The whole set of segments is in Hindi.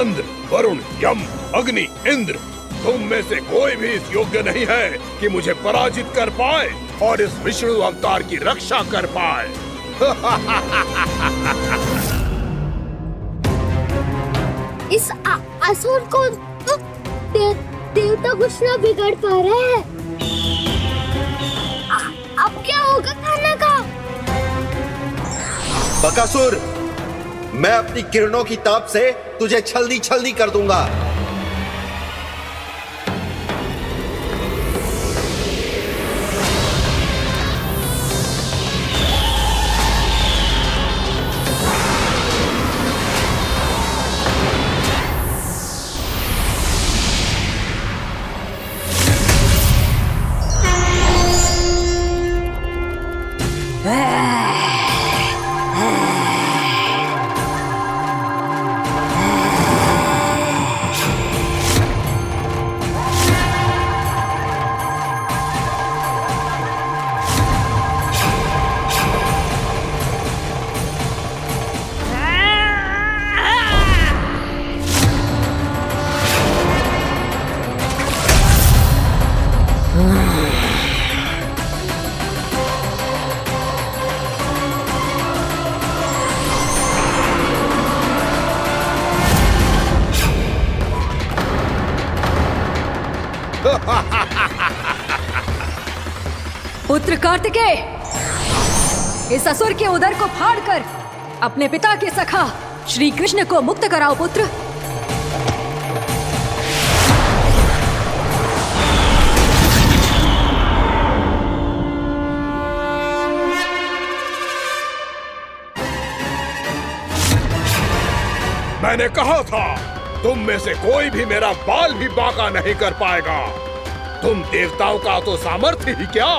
चंद्र, वरुण, यम, अग्नि, इंद्र, तुम में से कोई भी इस योग्य नहीं है कि मुझे पराजित कर पाए और इस विष्णु अवतार की रक्षा कर पाए। इस असुर को देवता कुछ ना बिगाड़ पा रहे हैं। अब क्या होगा खाना का? बकासुर, मैं अपनी किरणों की ताप से तुझे छल्दी छल्दी कर दूंगा। पुत्र कार्तिकेय, इस असुर के उदर को फाड़कर अपने पिता के सखा श्री कृष्ण को मुक्त कराओ पुत्र। मैंने कहा था, तुम में से कोई भी मेरा बाल भी बांका नहीं कर पाएगा। तुम देवताओं का तो सामर्थ्य ही क्या,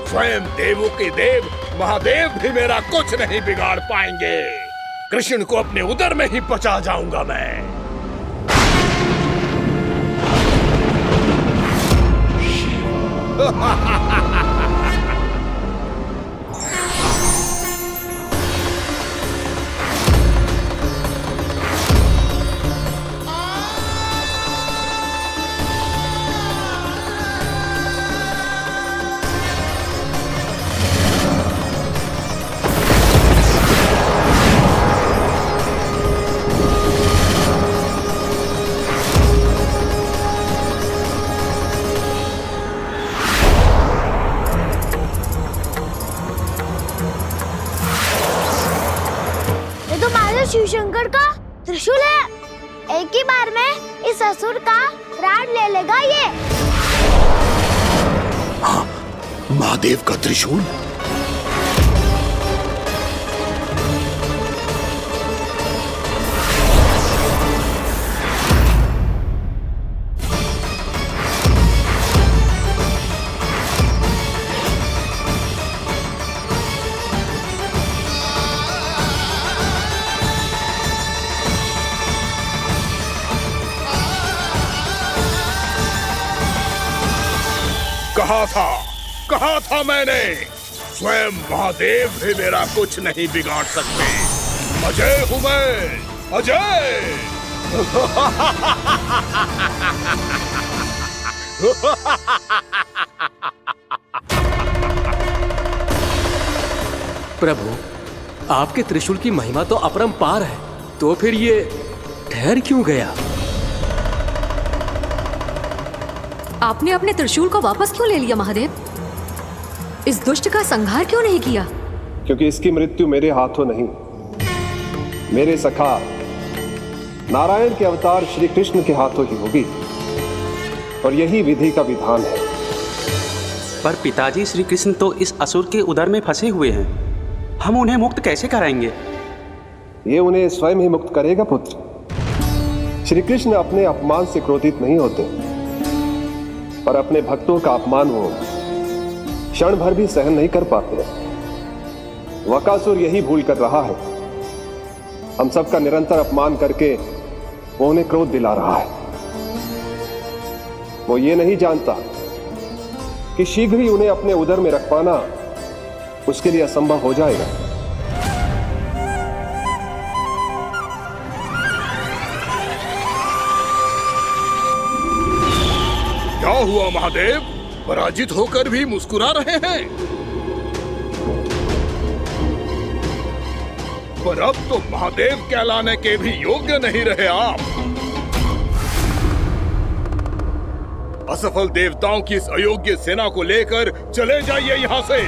स्वयं देवों के देव महादेव भी मेरा कुछ नहीं बिगाड़ पाएंगे। कृष्ण को अपने उदर में ही पचा जाऊंगा मैं। शिव शंकर का त्रिशूल है। एक ही बार में इस असुर का प्राण ले लेगा ये। हाँ, महादेव का त्रिशूल। कहा था मैंने, स्वयं महादेव भी मेरा कुछ नहीं बिगाड़ सकते। अजय हूं मैं, अजय। प्रभु, आपके त्रिशूल की महिमा तो अपरंपार है, तो फिर ये ठहर क्यों गया? आपने अपने त्रिशूल को वापस क्यों ले लिया महादेव? इस दुष्ट का संहार क्यों नहीं किया? क्योंकि इसकी मृत्यु मेरे हाथों नहीं, मेरे सखा नारायण के अवतार श्री कृष्ण के हाथों ही होगी, और यही विधि का विधान है। पर पिताजी, श्री कृष्ण तो इस असुर के उदर में फंसे हुए हैं, हम उन्हें मुक्त कैसे कराएंगे? ये उन्हें स्वयं ही मुक्त करेगा पुत्र। श्री कृष्ण अपने अपमान से क्रोधित नहीं होते, पर अपने भक्तों का अपमान वो क्षण भर भी सहन नहीं कर पाते। वकासुर यही भूल कर रहा है, हम सबका निरंतर अपमान करके वो उन्हें क्रोध दिला रहा है। वो ये नहीं जानता कि शीघ्र ही उन्हें अपने उदर में रख पाना उसके लिए असंभव हो जाएगा। हुआ महादेव? पराजित होकर भी मुस्कुरा रहे हैं। पर अब तो महादेव कहलाने के भी योग्य नहीं रहे आप। असफल देवताओं की इस अयोग्य सेना को लेकर चले जाइए यहाँ से।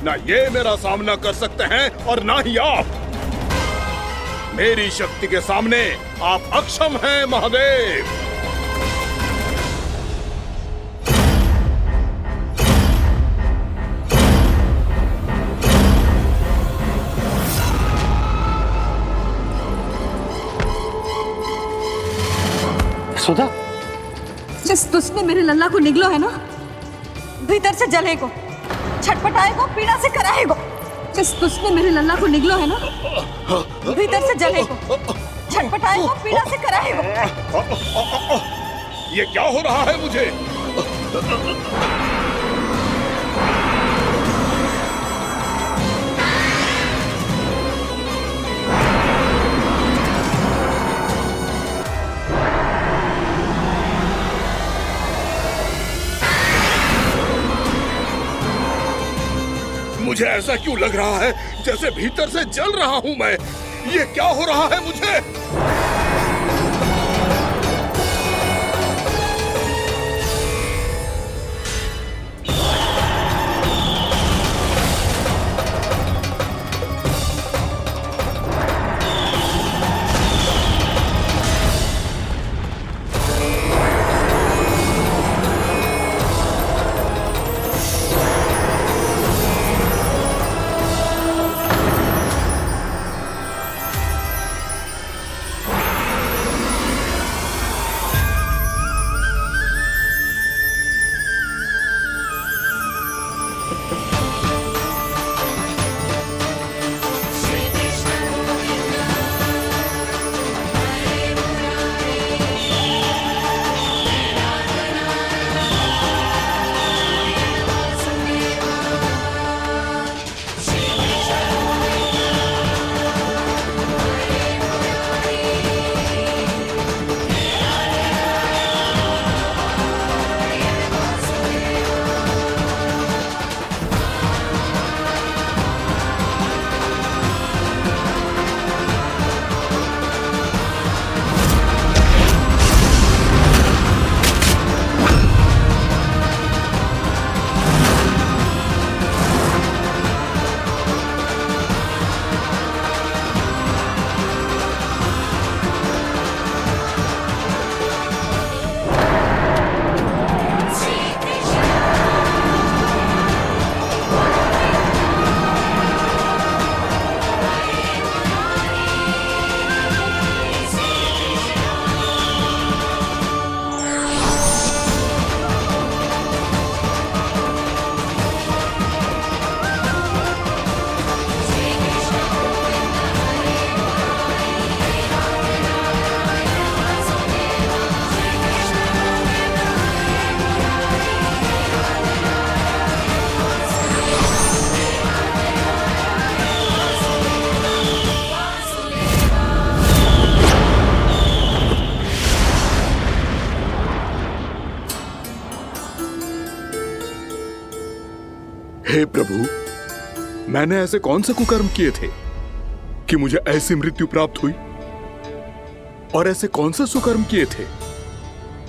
ना ये मेरा सामना कर सकते हैं और ना ही आप। मेरी शक्ति के सामने आप अक्षम हैं महादेव। सुधा, जिस तुझने मेरे लल्ला को निगलो है ना, भीतर से जलेगो, छटपटाएगो, पीड़ा से कराएगो। जिस तुझने मेरे लल्ला को निगलो है ना, भीतर से जलेगो, छटपटाएगो, पीड़ा से कराएगो। ये क्या हो रहा है मुझे? मुझे ऐसा क्यों लग रहा है जैसे भीतर से जल रहा हूं मैं? ये क्या हो रहा है मुझे? हे प्रभु, मैंने ऐसे कौन से कुकर्म किए थे कि मुझे ऐसी मृत्यु प्राप्त हुई? और ऐसे कौन से सुकर्म किए थे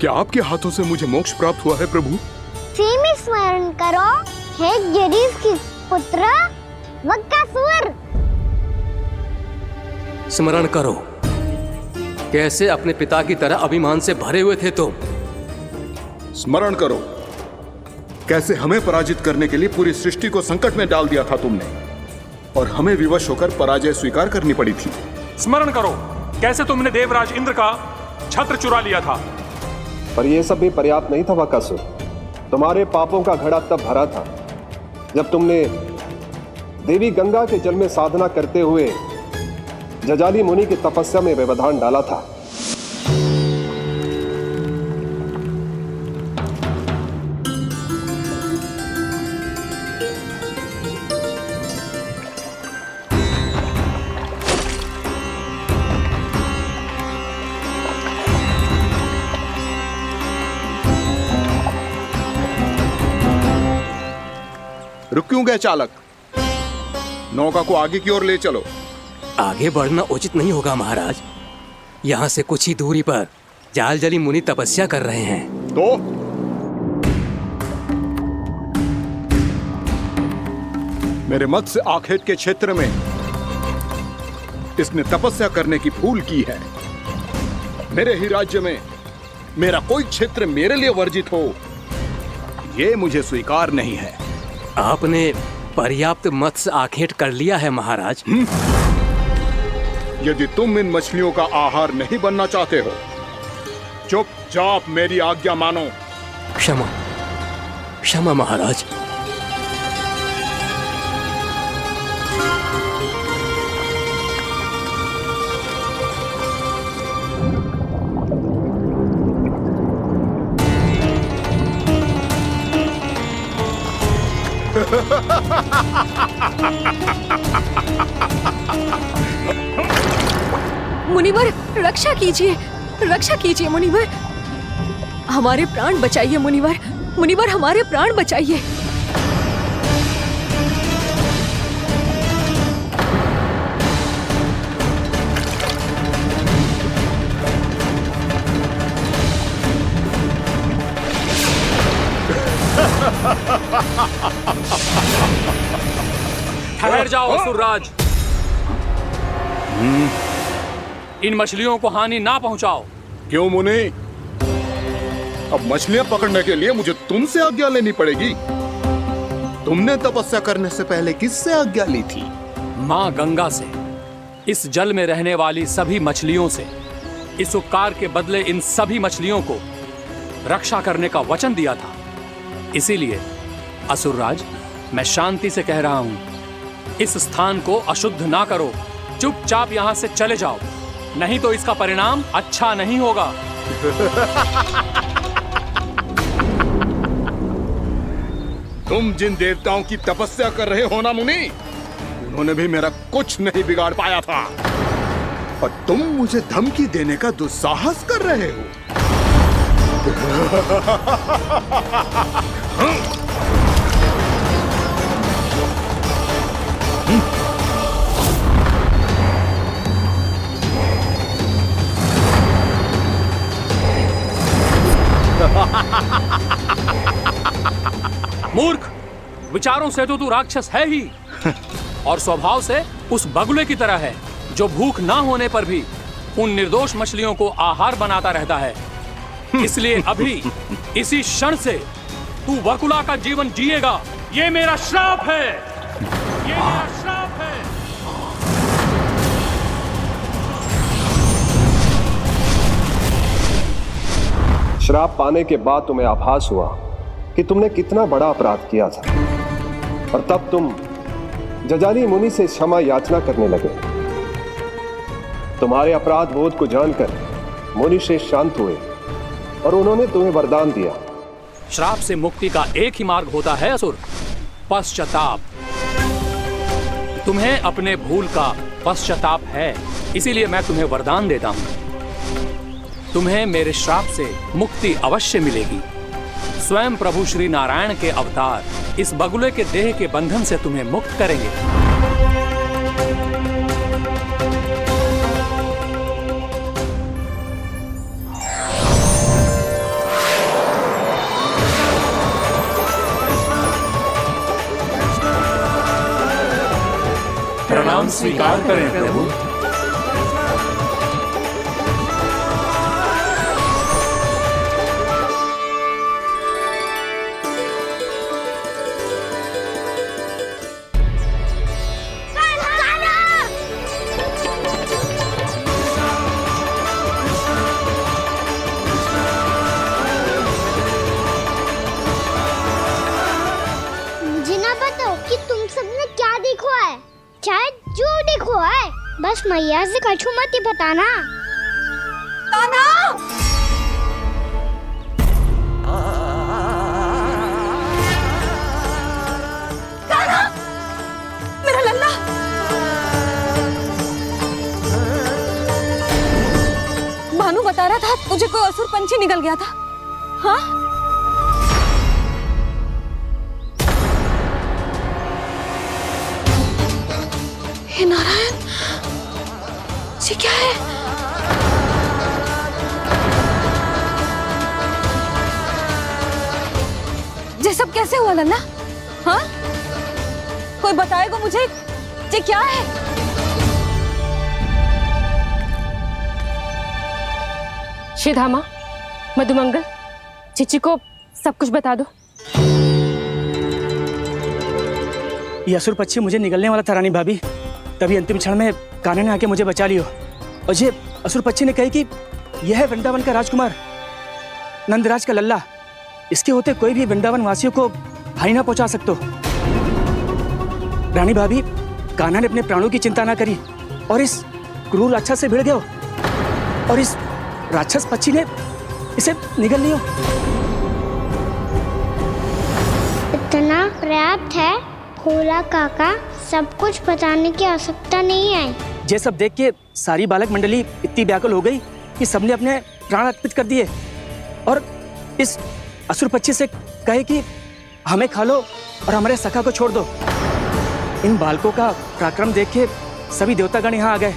कि आपके हाथों से मुझे मोक्ष प्राप्त हुआ है प्रभु? में स्मरण करो, हे जरीस की पुत्र वक्कासुर। स्मरण करो, कैसे अपने पिता की तरह अभिमान से भरे हुए थे तुम। स्मरण करो, कैसे हमें पराजित करने के लिए पूरी सृष्टि को संकट में डाल दिया था तुमने, और हमें विवश होकर पराजय स्वीकार करनी पड़ी थी। स्मरण करो, कैसे तुमने देवराज इंद्र का छत्र चुरा लिया था। पर यह सब भी पर्याप्त नहीं था वक्कासुर। तुम्हारे पापों का घड़ा तब भरा था जब तुमने देवी गंगा के जल में साधना करते हुए जजाली मुनि की तपस्या में व्यवधान डाला था। रुक क्यों गए चालक? नौका को आगे की ओर ले चलो। आगे बढ़ना उचित नहीं होगा महाराज। यहाँ से कुछ ही दूरी पर जालजली मुनि तपस्या कर रहे हैं। तो मेरे मत्स्य आखेट के क्षेत्र में इसने तपस्या करने की भूल की है। मेरे ही राज्य में मेरा कोई क्षेत्र मेरे लिए वर्जित हो, यह मुझे स्वीकार नहीं है। आपने पर्याप्त मत्स्य आखेट कर लिया है महाराज। यदि तुम इन मछलियों का आहार नहीं बनना चाहते हो, चुपचाप मेरी आज्ञा मानो। क्षमा, क्षमा महाराज। मुनिवर, रक्षा कीजिए, रक्षा कीजिए मुनिवर। हमारे प्राण बचाइए मुनिवर, मुनिवर हमारे प्राण बचाइए। ठहर जाओ असुरराज। इन मछलियों को हानि ना पहुंचाओ। क्यों मुनि? अब मछलियां पकड़ने के लिए मुझे तुमसे आज्ञा लेनी पड़ेगी। तुमने तपस्या करने से पहले किससे आज्ञा ली थी? मां गंगा से, इस जल में रहने वाली सभी मछलियों से। इस उपकार के बदले इन सभी मछलियों को रक्षा करने का वचन दिया था। इसीलिए असुरराज, मैं शांति से कह रहा हूं, इस स्थान को अशुद्ध ना करो। चुपचाप यहां से चले जाओ, नहीं तो इसका परिणाम अच्छा नहीं होगा। तुम जिन देवताओं की तपस्या कर रहे हो ना मुनि, उन्होंने भी मेरा कुछ नहीं बिगाड़ पाया था, और तुम मुझे धमकी देने का दुस्साहस कर रहे हो। मूर्ख, विचारों से तो तू राक्षस है ही, और स्वभाव से उस बगुले की तरह है जो भूख ना होने पर भी उन निर्दोष मछलियों को आहार बनाता रहता है। इसलिए अभी इसी क्षण से तू बगुला का जीवन जिएगा। ये मेरा श्राप है, ये मेरा श्राप है। श्राप पाने के बाद तुम्हें आभास हुआ कि तुमने कितना बड़ा अपराध किया था, और तब तुम जजाली मुनि से क्षमा याचना करने लगे। तुम्हारे अपराध बोध को जानकर मुनि श्रेष्ठ शांत हुए और उन्होंने तुम्हें वरदान दिया। श्राप से मुक्ति का एक ही मार्ग होता है असुर, पश्चाताप। तुम्हें अपने भूल का पश्चाताप है, इसीलिए मैं तुम्हें वरदान देता हूं। तुम्हें मेरे श्राप से मुक्ति अवश्य मिलेगी। स्वयं प्रभु श्री नारायण के अवतार इस बगुले के देह के बंधन से तुम्हें मुक्त करेंगे। प्रणाम स्वीकार करें प्रभु। बस मैया से कछु मत ही बताना। ताना! ताना! मेरा लल्ला! भानु बता रहा था तुझे कोई असुर पंछी निकल गया था। हाँ? ये क्या है? ये सब कैसे हुआ लल्ला? हाँ, कोई बताएगा मुझे ये क्या है? श्रीधामा, मधुमंगल, चिची को सब कुछ बता दो। ये असुर पक्षी मुझे निगलने वाला था रानी भाभी, तभी अंतिम क्षण में कान्हा ने आके मुझे बचा लियो। और ये असुर पक्षी ने कही कि यह है वृंदावन का राजकुमार, नंदराज का लल्ला। इसके होते कोई भी वृंदावन वासियों को हानि ना पहुंचा सकते। रानी भाभी, कान्हा ने अपने प्राणों की चिंता ना करी और इस क्रूर राक्षस से भिड़ गयो और इस राक्षस पक्षी ने इसे निगल लियो। इतना पर्याप्त है भोला काका, सब कुछ बताने की आवश्यकता नहीं है। ये सब देख के सारी बालक मंडली इतनी व्याकुल हो गई कि सबने अपने प्राण अर्पित कर दिए और इस असुर पक्षी से कहे कि हमें खा लो और हमारे सखा को छोड़ दो। इन बालकों का पराक्रम देख के सभी देवतागण यहाँ आ गए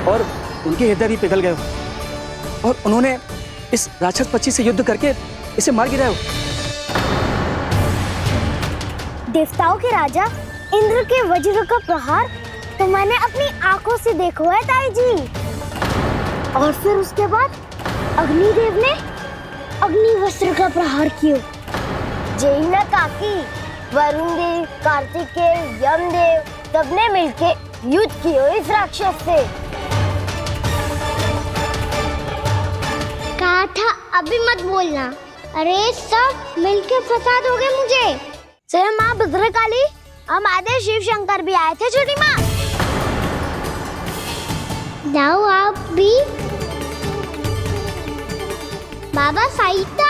और उनके हृदय भी पिघल गए और उन्होंने इस राक्षस पक्षी से युद्ध करके इसे मार गिराया। देवताओं के राजा इंद्र के वज्र का प्रहार तो मैंने अपनी आंखों से देखा है ताई जी। और फिर उसके बाद अग्निदेव ने अग्निवस्त्र का प्रहार किया। जय ना काकी, वरुण देव, कार्तिकेय, यमदेव सबने मिलके युद्ध किया इस राक्षस से। कहा था अभी मत बोलना। अरे सब मिलके फंसा दोगे मुझे। स्वयं माँ भद्रकाली, हमारे शिव शंकर भी आए थे छोटी माँ। जाओ आप भी। बाबा साईता,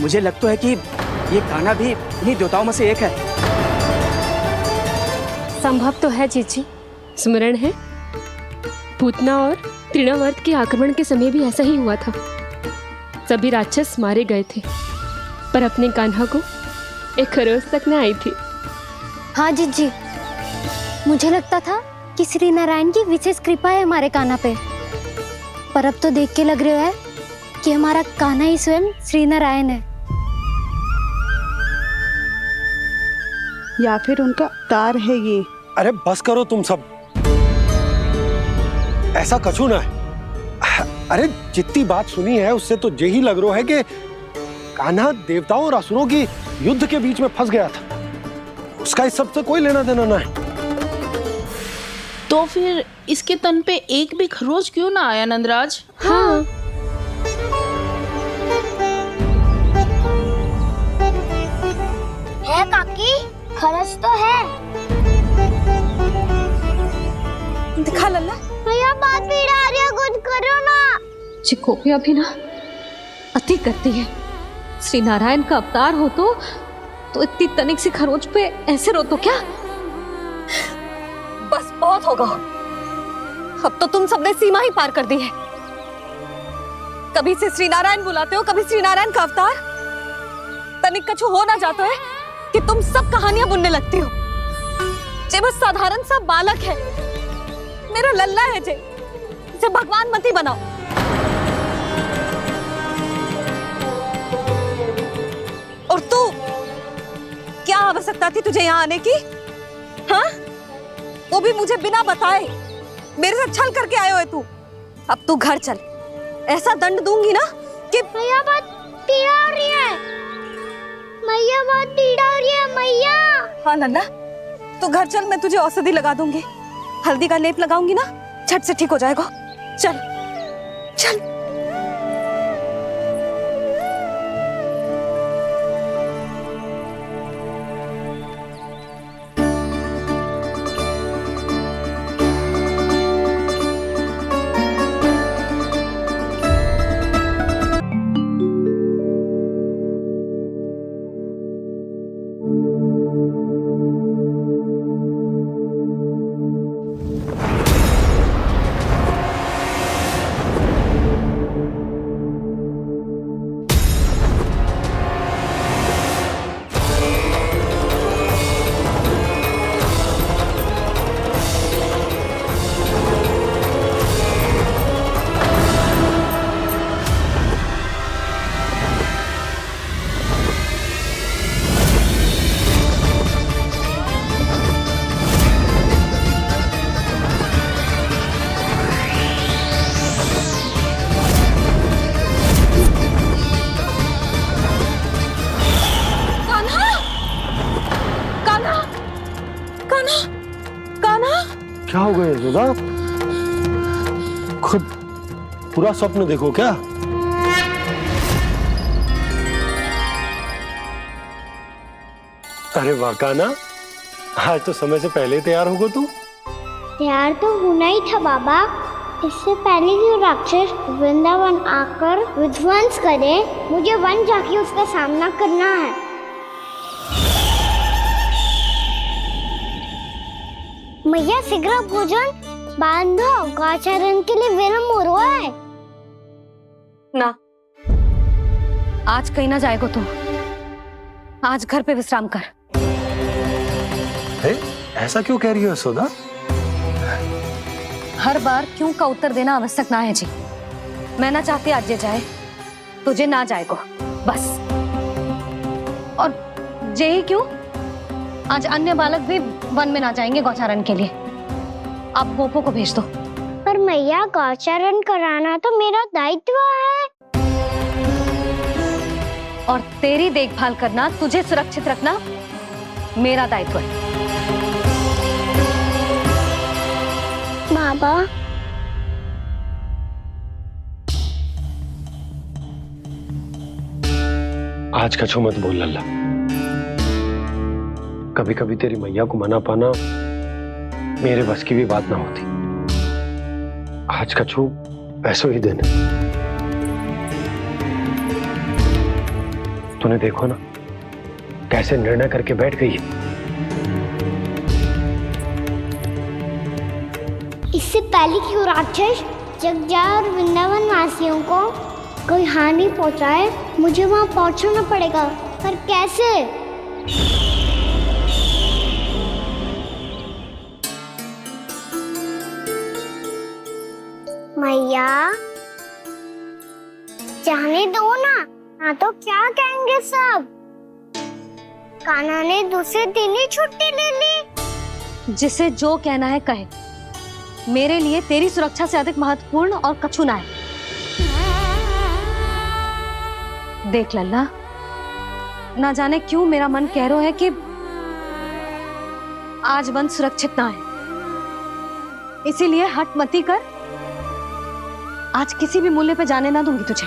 मुझे लगता है कि ये कान्हा भी इन्हीं देवताओं में से एक है। संभव तो है चीची, स्मरण है पूतना और तृणावर्त के आक्रमण के समय भी ऐसा ही हुआ था। सभी राक्षस मारे गए थे पर अपने कान्हा को एक खरोच तक न आई थी। हाँ जीजी, मुझे लगता था कि श्री नारायण की विशेष कृपा है हमारे कान्हा पे, पर अब तो देख के लग रहा है कि हमारा कान्हा ही स्वयं श्री नारायण है। या फिर उनका अवतार है ये। अरे बस करो तुम सब, ऐसा कछु ना है। अरे जितनी बात सुनी है उससे तो यही लग रहा है कि कान्हा देवताओं और असुरों की युद्ध के बीच में फंस गया था। उसका इस सब से कोई लेना देना ना है। तो फिर इसके तन पे एक भी खरोच क्यों ना आया नंदराज? हाँ, है काकी, खरच तो है। दिखा लल्ला। भैया बात पीड़ा आ रही है, कुछ करो ना। चिकोपिया भी ना अति करती है। श्री नारायण का अवतार हो तो इतनी तनिक सी खरोच पे ऐसे रो तो क्या? बस बहुत होगा। अब तो तुम सबने सीमा ही पार कर दी है। कभी से श्री नारायण बुलाते हो, कभी श्री नारायण का अवतार। तनिक कछु हो ना जाता है कि तुम सब कहानियां बुनने लगती हो। जे बस साधारण सा बालक है, मेरा लल्ला है जे, इसे भगवान मत ही बनाओ। और तू, क्या आवश्यकता थी तुझे यहाँ आने की? हाँ, वो भी मुझे बिना बताए मेरे से छल करके आए हो तू। अब तू घर चल, ऐसा दंड दूंगी ना कि मैया बहुत पीड़ा हो रही है। मैया बहुत पीड़ा हो रही है मैया। हाँ नन्ना, तू घर चल, मैं तुझे औषधि लगा दूंगी। हल्दी का लेप लगाऊंगी ना, झट से ठीक हो जाएगा। चल चल। कान्हा, क्या हो गया यशोदा? खुद पूरा स्वप्न देखो क्या? अरे वाह कान्हा, आज तो समय से पहले तैयार होगा तू। तैयार तो होना ही था बाबा। इससे पहले कि राक्षस वृंदावन आकर विध्वंस करे, मुझे वन जाके उसका सामना करना है। मैया शीघ्र भोजन बांधो, गौचरण के लिए विलंब हो रहा है। ना, आज कहीं ना जाएगा तुम। आज घर पे विश्राम कर। ऐसा क्यों कह रही हो यशोदा? हर बार क्यों का उत्तर देना आवश्यक ना है जी। मैं ना चाहती आज ये जाए, तुझे ना जाएगा बस। और यही क्यों, आज अन्य बालक भी वन में ना जाएंगे गौचारण के लिए। आप गोपो को भेज दो। पर मैया गौचारण कराना तो मेरा दायित्व है। और तेरी देखभाल करना, तुझे सुरक्षित रखना मेरा दायित्व है। बाबा, आज कछु मत बोल लल्ला। कभी कभी तेरी मैया को मना पाना मेरे बस की भी बात ना होती। आज कछु पैसों ही देने। तूने देखो ना कैसे निर्णय करके बैठ गई है। इससे पहले कि वो राक्षस जगजा और वृंदावन वासियों को कोई हानि पहुंचाए, मुझे वहां पहुंचना पड़ेगा। पर कैसे? मैया, जाने दो ना तो क्या कहेंगे सब। कान्हा ने दूसरे दिन ही छुट्टी ले ली। जिसे जो कहना है कहे। मेरे लिए तेरी सुरक्षा से अधिक महत्वपूर्ण और कछु ना है। देख लल्ला, ना जाने क्यों मेरा मन कह रहा है कि आज वन सुरक्षित ना है। इसीलिए हट मती कर। आज किसी भी मूल्य पे जाने ना दूंगी तुझे।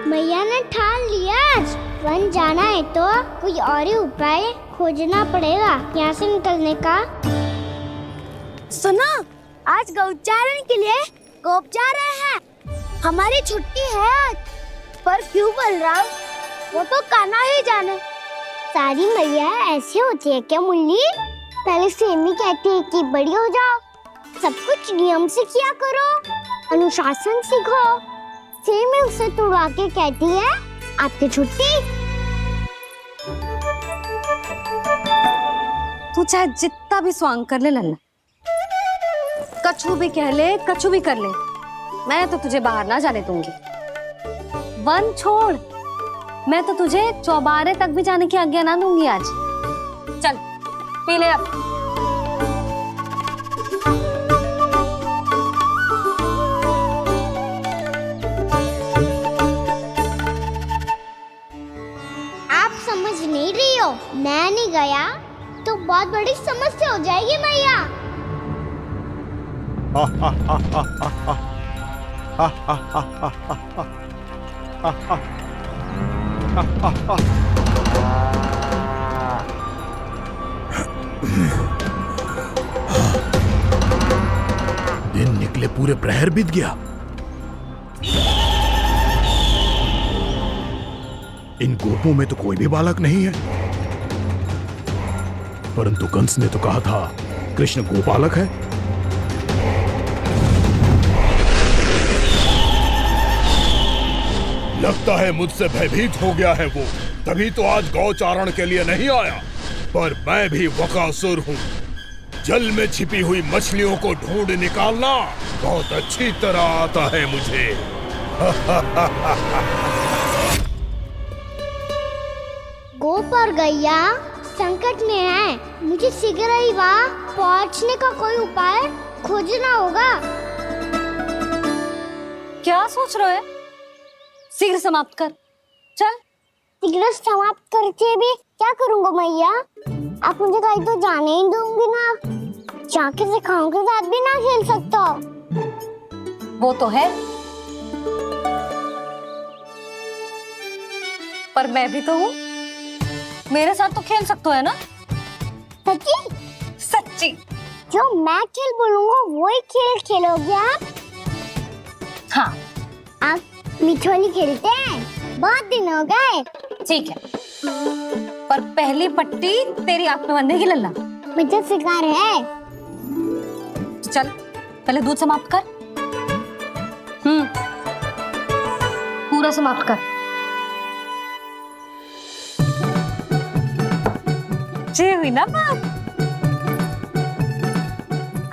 मैया ने ठान लिया, आज वन जाना है तो कोई और ही उपाय खोजना पड़ेगा यहाँ से निकलने का। सुनो, आज गौचारण के लिए गोप जा रहे हैं। हमारी छुट्टी है आज। पर क्यों बलराम? वो तो कान्हा ही जाने। सारी मैया ऐसी होती है क्या मुन्नी? पहले सेमी कहती है कि बड़ी हो जाओ, सब कुछ नियम से किया करो, अनुशासन सीखो। सेमी उसे तुड़वा के कहती है आपकी छुट्टी। तू चाहे जितना भी स्वांग कर ले लल्ला, कछु भी कह ले, कछु भी कर ले, मैं तो तुझे बाहर ना जाने दूंगी। वन छोड़, मैं तो तुझे चौबारे तक भी जाने की आज्ञा ना दूंगी आज। चल पी ले अब। आप समझ नहीं रही हो, मैं नहीं गया तो बहुत बड़ी समस्या हो जाएगी मैया। दिन निकले पूरे प्रहर बीत गया। इन गोपों में तो कोई भी बालक नहीं है, परंतु कंस ने तो कहा था कृष्ण गोपालक है। लगता है मुझसे भयभीत हो गया है वो, तभी तो आज गौचारण के लिए नहीं आया। पर मैं भी वकासुर हूँ। जल में छिपी हुई मछलियों को ढूंढ निकालना बहुत अच्छी तरह आता है मुझे। गोप और गैया संकट में है, मुझे शीघ्र ही वहाँ पहुँचने का कोई उपाय खोजना होगा। क्या सोच रहे हो? शीघ्र समाप्त कर। चल। प्रतिज्ञा समाप्त करके भी क्या करूँगा मैया? आप मुझे कहीं तो जाने ही दूंगी ना। जाके सिखाओं के साथ भी ना खेल सकता। वो तो है, पर मैं भी तो हूँ, मेरे साथ तो खेल सकते हो है ना? सच्ची? सच्ची। जो मैं खेल बोलूँगा वही खेल खेलोगे आप? हाँ। आप मिठोली खेलते हैं? बहुत दिन हो गए। ठीक है, पर पहली पट्टी तेरी आंख में बांधेगी लल्ला। मुझे शिकार है। चल पहले दूध समाप्त कर। पूरा समाप्त कर। जे हुई ना बात।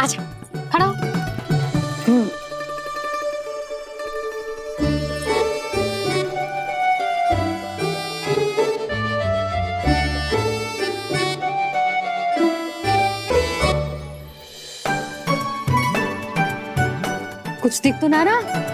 आजा खड़ा हो। कुछ दिख तो ना रहा।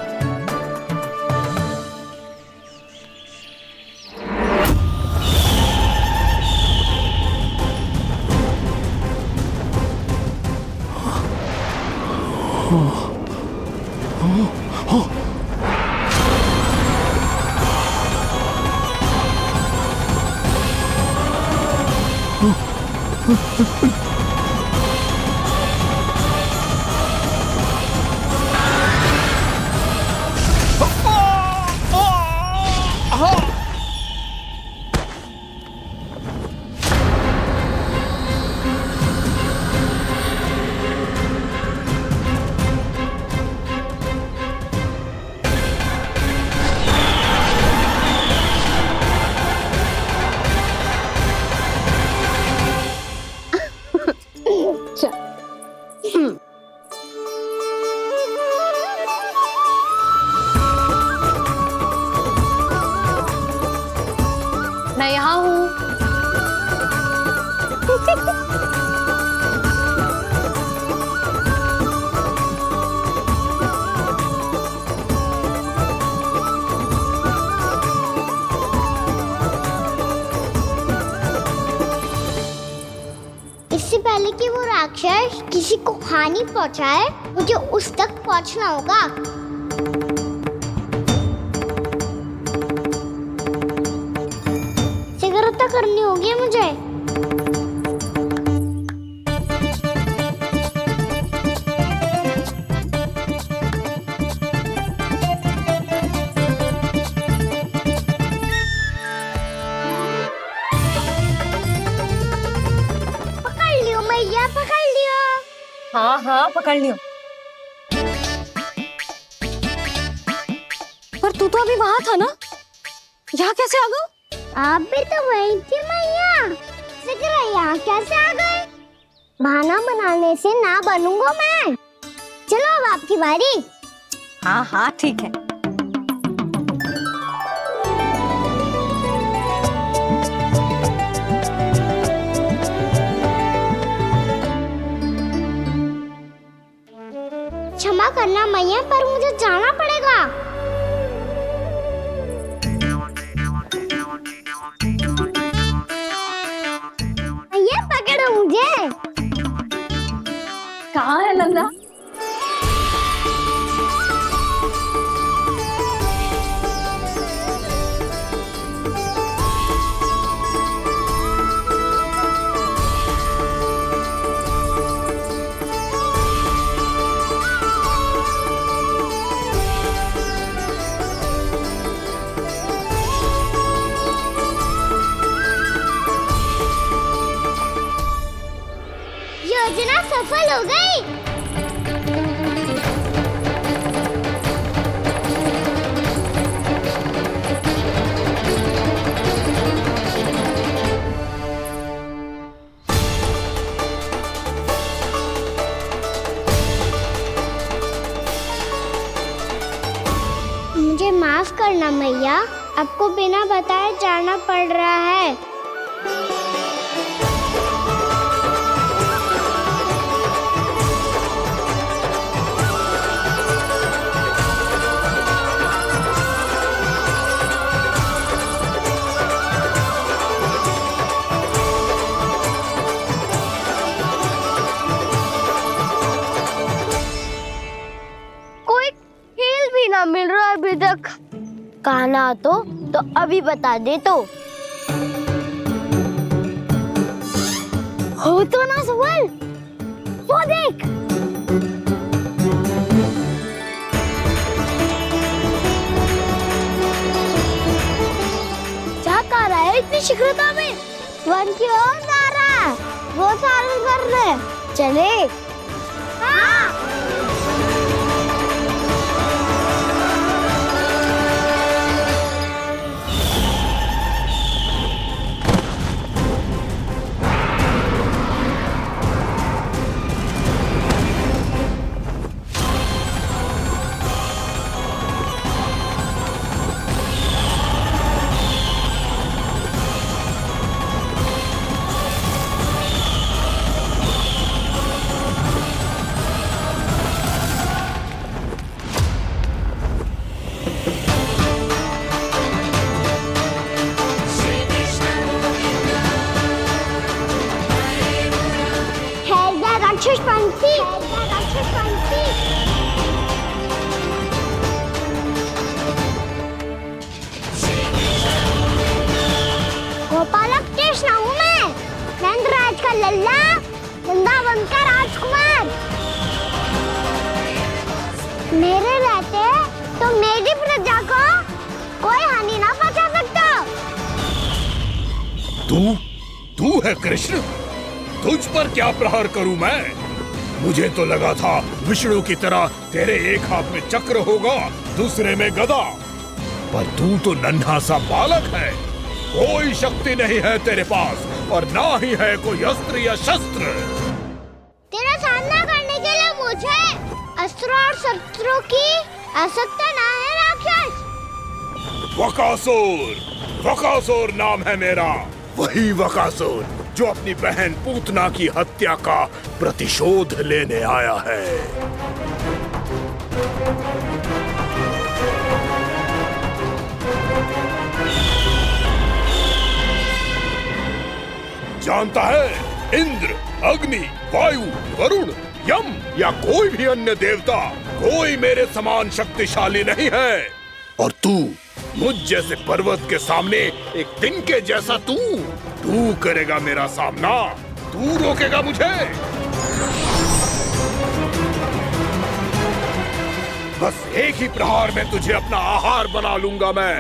मैं यहाँ हूँ। इससे पहले कि वो राक्षस किसी को हानि पहुंचाए, मुझे उस तक पहुंचना होगा। सिगरता करनी होगी मुझे। पकड़ लियो मैया, पकड़ लियो। हाँ हाँ पकड़ लियो। पर तू तो अभी वहां था ना, यहाँ कैसे आ गया? आप भी तो वही थी मैया। सिकरा यहाँ कैसे आ गए? बहाना बनाने से ना बनूंगा मैं। चलो अब आपकी बारी। हाँ हाँ ठीक है। क्षमा करना मैया, पर मुझे जाना पड़ेगा। मैया पकड़ो मुझे। कहाँ है लल्ला? योजना सफल हो गई। मुझे माफ करना मैया, आपको बिना बताए जाना पड़ रहा है। बताना तो अभी बता दे तो। हो तो ना सुबल, वो देख। क्या कर रहा है इतनी शीघ्रता में? वन की ओर जा रहा है, वो सारे कर रहे। चले। हाँ। गोपालक कृष्ण हूँ मैं, नंदराज का लल्ला, वृंदावन का राजकुमार। मेरे रहते तो मेरी प्रजा को कोई हानि ना पहुंचा सकता। तू है कृष्ण? तुझ पर क्या प्रहार करूं मैं? मुझे तो लगा था विष्णु की तरह तेरे एक हाथ में चक्र होगा, दूसरे में गदा, पर तू तो नन्हा सा बालक है। कोई शक्ति नहीं है तेरे पास और ना ही है कोई अस्त्र या शस्त्र। तेरा सामना करने के लिए मुझे अस्त्र और शस्त्रों की आवश्यकता ना है राक्षस। वकासुर नाम है मेरा, वही वकासुर जो अपनी बहन पूतना की हत्या का प्रतिशोध लेने आया है। जानता है, इंद्र, अग्नि, वायु, वरुण, यम या कोई भी अन्य देवता कोई मेरे समान शक्तिशाली नहीं है। और तू मुझ जैसे पर्वत के सामने एक तिनके जैसा तू करेगा मेरा सामना? तू रोकेगा मुझे? बस एक ही प्रहार में तुझे अपना आहार बना लूंगा मैं।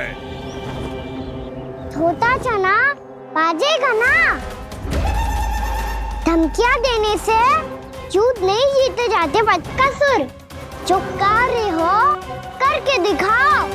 छोटा चना बाजेगा ना। धमकियां देने से युद्ध नहीं जीते जाते बदकसूर। जो कार्य हो करके दिखाओ।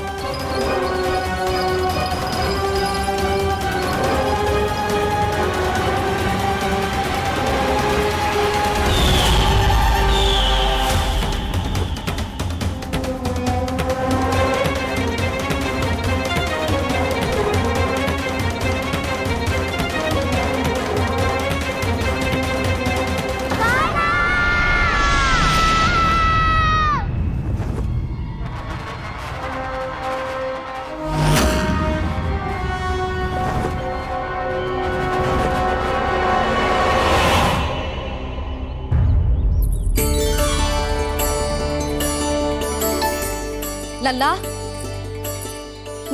लल्ला,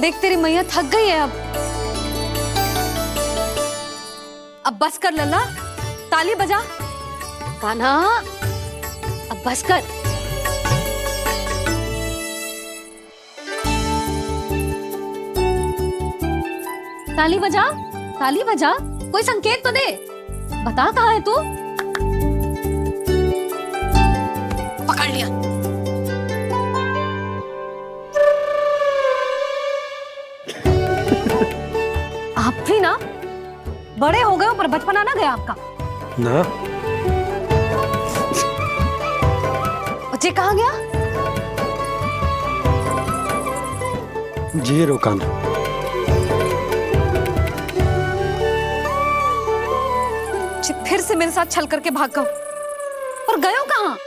देख तेरी मैया थक गई है अब बस कर लल्ला, ताली बजा। कान्हा, अब बस कर। ताली बजा, ताली बजा, कोई संकेत तो दे। बता कहाँ है तू? पकड़ लिया। आप भी ना बड़े हो गए हो, पर बचपना ना गया आपका ना। बच्चे कहाँ गया? जी रोकान। फिर से मेरे साथ छल करके भाग गए, और गए हो कहाँ?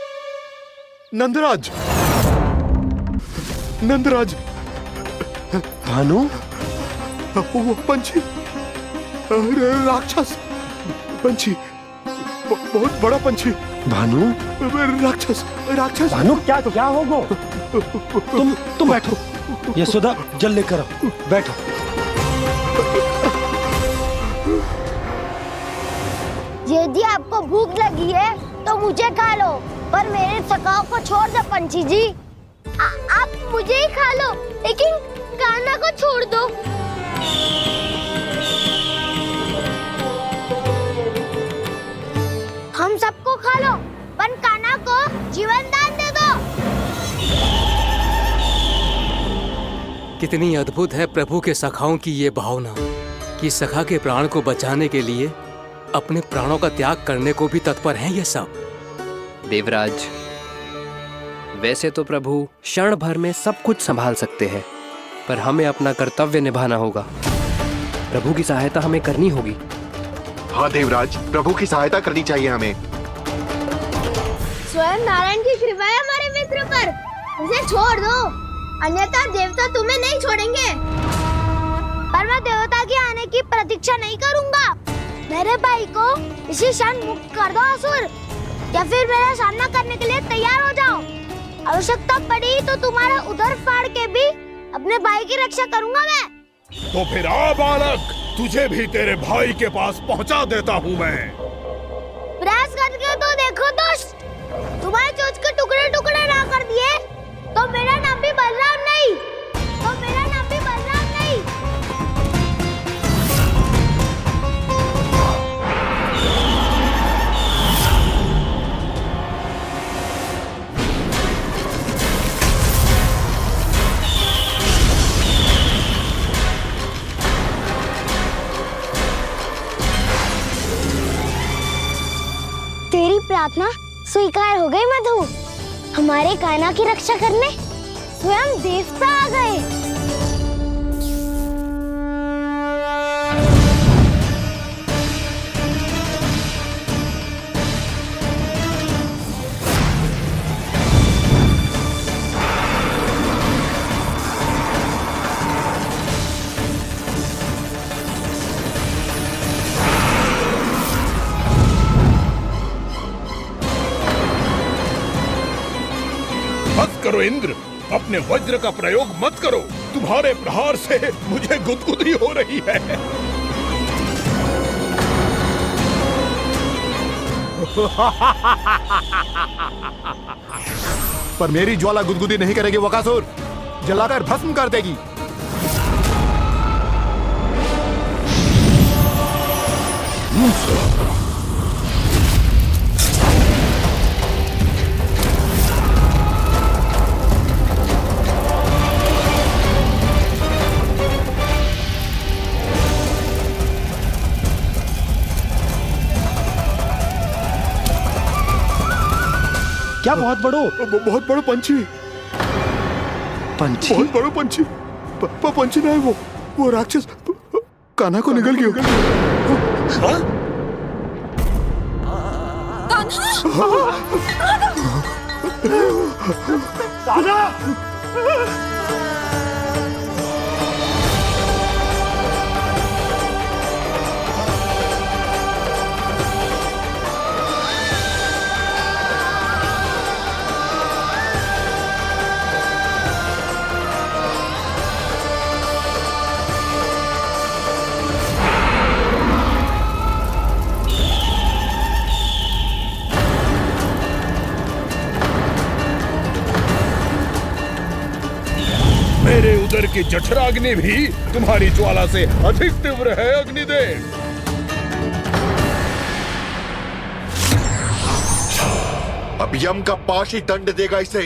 नंदराज, नंदराज। भानु, वो पंछी, राक्षस पंछी, बहुत बड़ा पंछी। भानु, राक्षस, राक्षस। भानु, क्या होगा? तुम बैठो। यशोदा जल लेकर आओ, बैठो। यदि आपको भूख लगी है तो मुझे खा लो, पर मेरे सखाओं को छोड़ दो पंछी जी। आप मुझे ही खा लो, लेकिन कान्हा को छोड़ दो। हम सबको खा लो, पर कान्हा को जीवन दान दे दो। कितनी अद्भुत है प्रभु के सखाओं की ये भावना कि सखा के प्राण को बचाने के लिए अपने प्राणों का त्याग करने को भी तत्पर हैं ये सब। देवराज, वैसे तो प्रभु क्षण भर में सब कुछ संभाल सकते हैं, पर हमें अपना कर्तव्य निभाना होगा। प्रभु की सहायता हमें करनी होगी। हाँ देवराज, प्रभु की सहायता करनी चाहिए हमें। स्वयं नारायण की कृपा है हमारे मित्र पर, उसे छोड़ दो, अन्यथा देवता तुम्हें नहीं छोड़ेंगे। पर मैं देवता के आने की प्रतीक्षा नहीं करूंगा। मेरे भाई को इसी क्षण मुक्त कर दो असुर, या फिर मेरा सामना करने के लिए तैयार हो जाओ। आवश्यकता पड़ी तो तुम्हारा उदर फाड़ के भी अपने भाई की रक्षा करूंगा मैं। तो फिर आ बालक, तुझे भी तेरे भाई के पास पहुंचा देता हूँ मैं। प्रयास करके तो देखो दोस्त, तुम्हारे चोंच के टुकड़े टुकड़े ना कर दिए तो मेरा नाम भी बलराम नहीं, तो मेरा नाम भी बलराम नहीं। तेरी प्रार्थना स्वीकार हो गई मधु। हमारे कान्हा की रक्षा करने स्वयं देवता आ गए। मत करो इंद्र, अपने वज्र का प्रयोग मत करो। तुम्हारे प्रहार से मुझे गुदगुदी हो रही है। पर मेरी ज्वाला गुदगुदी नहीं करेगी वकासुर, जलाकर भस्म कर देगी। क्या बहुत बड़ो? बहुत बड़ो पंछी। पंछी? बहुत बड़ो पंछी। पंछी नहीं, वो राक्षस कान्हा को निगल गया। हाँ? कान्हा! मेरे उदर की जठराग्नि भी तुम्हारी ज्वाला से अधिक तीव्र है अग्निदेव। अब यम का पाश ही दंड देगा इसे।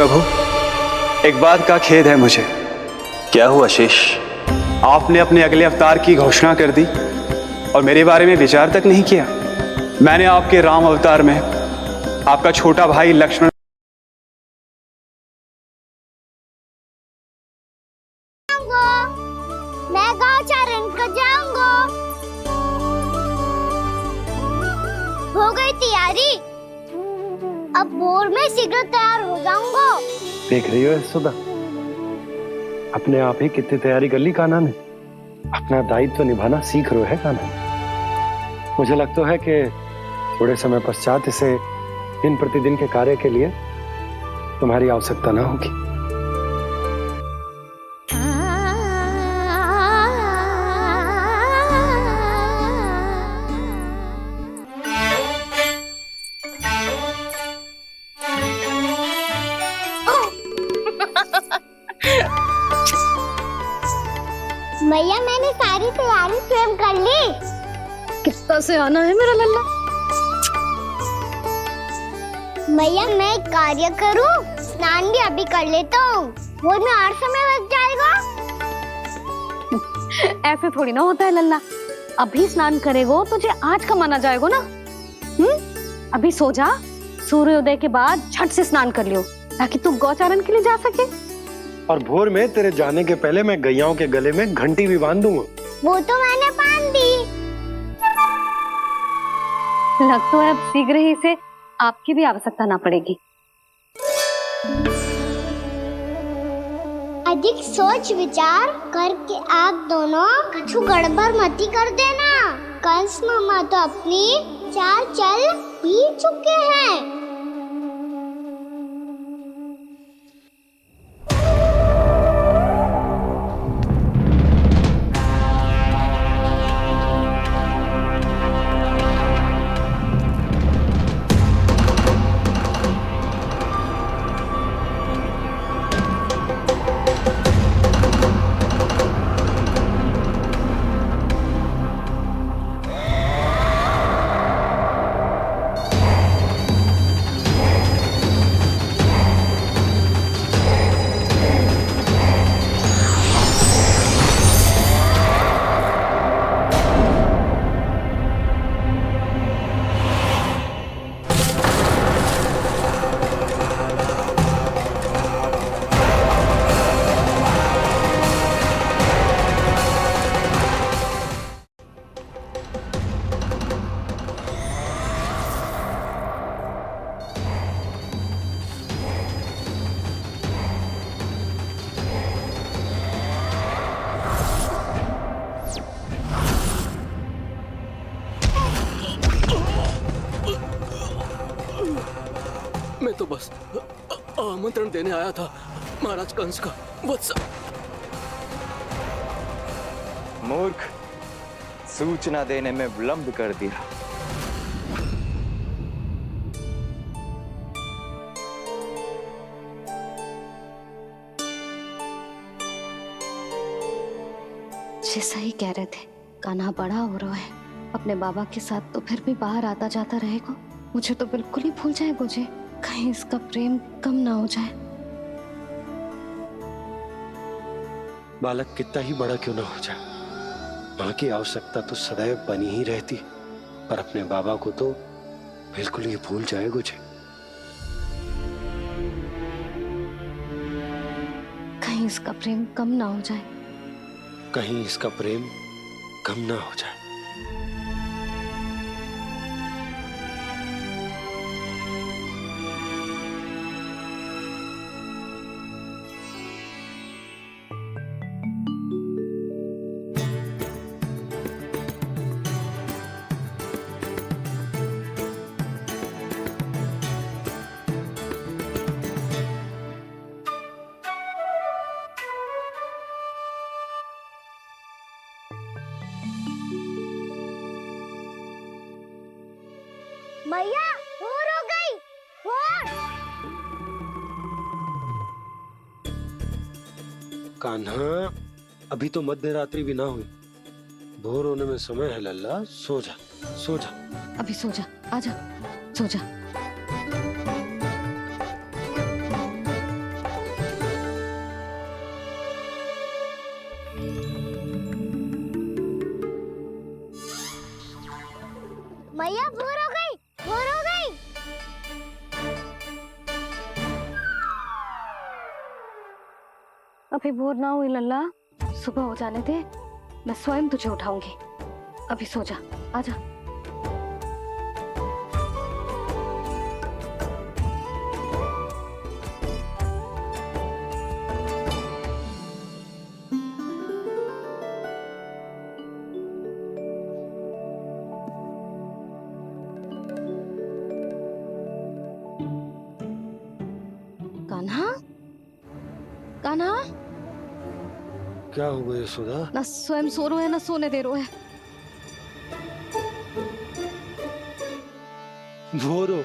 प्रभु, एक बात का खेद है मुझे। क्या हुआ शेष? आपने अपने अगले अवतार की घोषणा कर दी और मेरे बारे में विचार तक नहीं किया। मैंने आपके राम अवतार में आपका छोटा भाई लक्ष्मण मैं गौचारण कर जाऊंगा। हो गई तैयारी, अब भोर में शीघ्र तैयार हो जाऊंगा। देख रही हो सुधा, अपने आप ही कितनी तैयारी कर ली कान्हा ने। अपना दायित्व निभाना सीख रहे है कान्हा। मुझे लगता है कि थोड़े समय पश्चात इसे दिन प्रतिदिन के कार्य के लिए तुम्हारी आवश्यकता ना होगी। मैया, मैंने सारी तैयारी स्वयं कर ली। कितना से आना है मेरा लल्ला? मैया, मैं एक कार्य करूं, स्नान भी अभी कर लेता हूँ, वो में और समय लग जाएगा। ऐसे थोड़ी ना होता है लल्ला, अभी स्नान करेगो तुझे आज का माना जाएगा ना। अभी सो जा, सूर्योदय के बाद झट से स्नान कर लियो ताकि तू गौचारण के लिए जा सके। और भोर में तेरे जाने के पहले मैं गैयाओं के गले में घंटी भी बांध दूंगा। वो तो मैंने बांध दी। लग तो है अब शीघ्र ही से आपकी भी आवश्यकता ना पड़ेगी। अधिक सोच विचार करके आप दोनों कछु गड़बड़ मती कर देना। कंस मामा तो अपनी चाल चल ही चुके हैं। मैं तो बस आमंत्रण देने आया था महाराज कंस का। वत्स मूर्ख, सूचना देने में विलंब कर दिया। जैसा ही कह रहे थे, कान्हा बड़ा हो रहा है, अपने बाबा के साथ तो फिर भी बाहर आता जाता रहेगा। मुझे तो बिल्कुल ही भूल जाए मुझे, कहीं इसका प्रेम कम ना हो जाए। बालक कितना ही बड़ा क्यों ना हो जाए, माँ की आवश्यकता तो सदैव बनी ही रहती, पर अपने बाबा को तो बिल्कुल ही भूल जाए मुझे। कहीं इसका प्रेम कम ना हो जाए, कहीं इसका प्रेम कम ना हो जाए। मैया, भोर हो गई। भोर। कान्हा, अभी तो मध्य रात्रि भी ना हुई, भोर होने में समय है लल्ला। सो जा, सो जा। अभी सो जा, आजा, सो जा। अभी भोर ना हुई लल्ला, सुबह हो जाने दे, मैं स्वयं तुझे उठाऊंगी। अभी सो जा, आजा। कान्हा, कान्हा, क्या हो गया यशोदा? ना स्वयं सो रहे है ना सोने दे रहे है। भोरो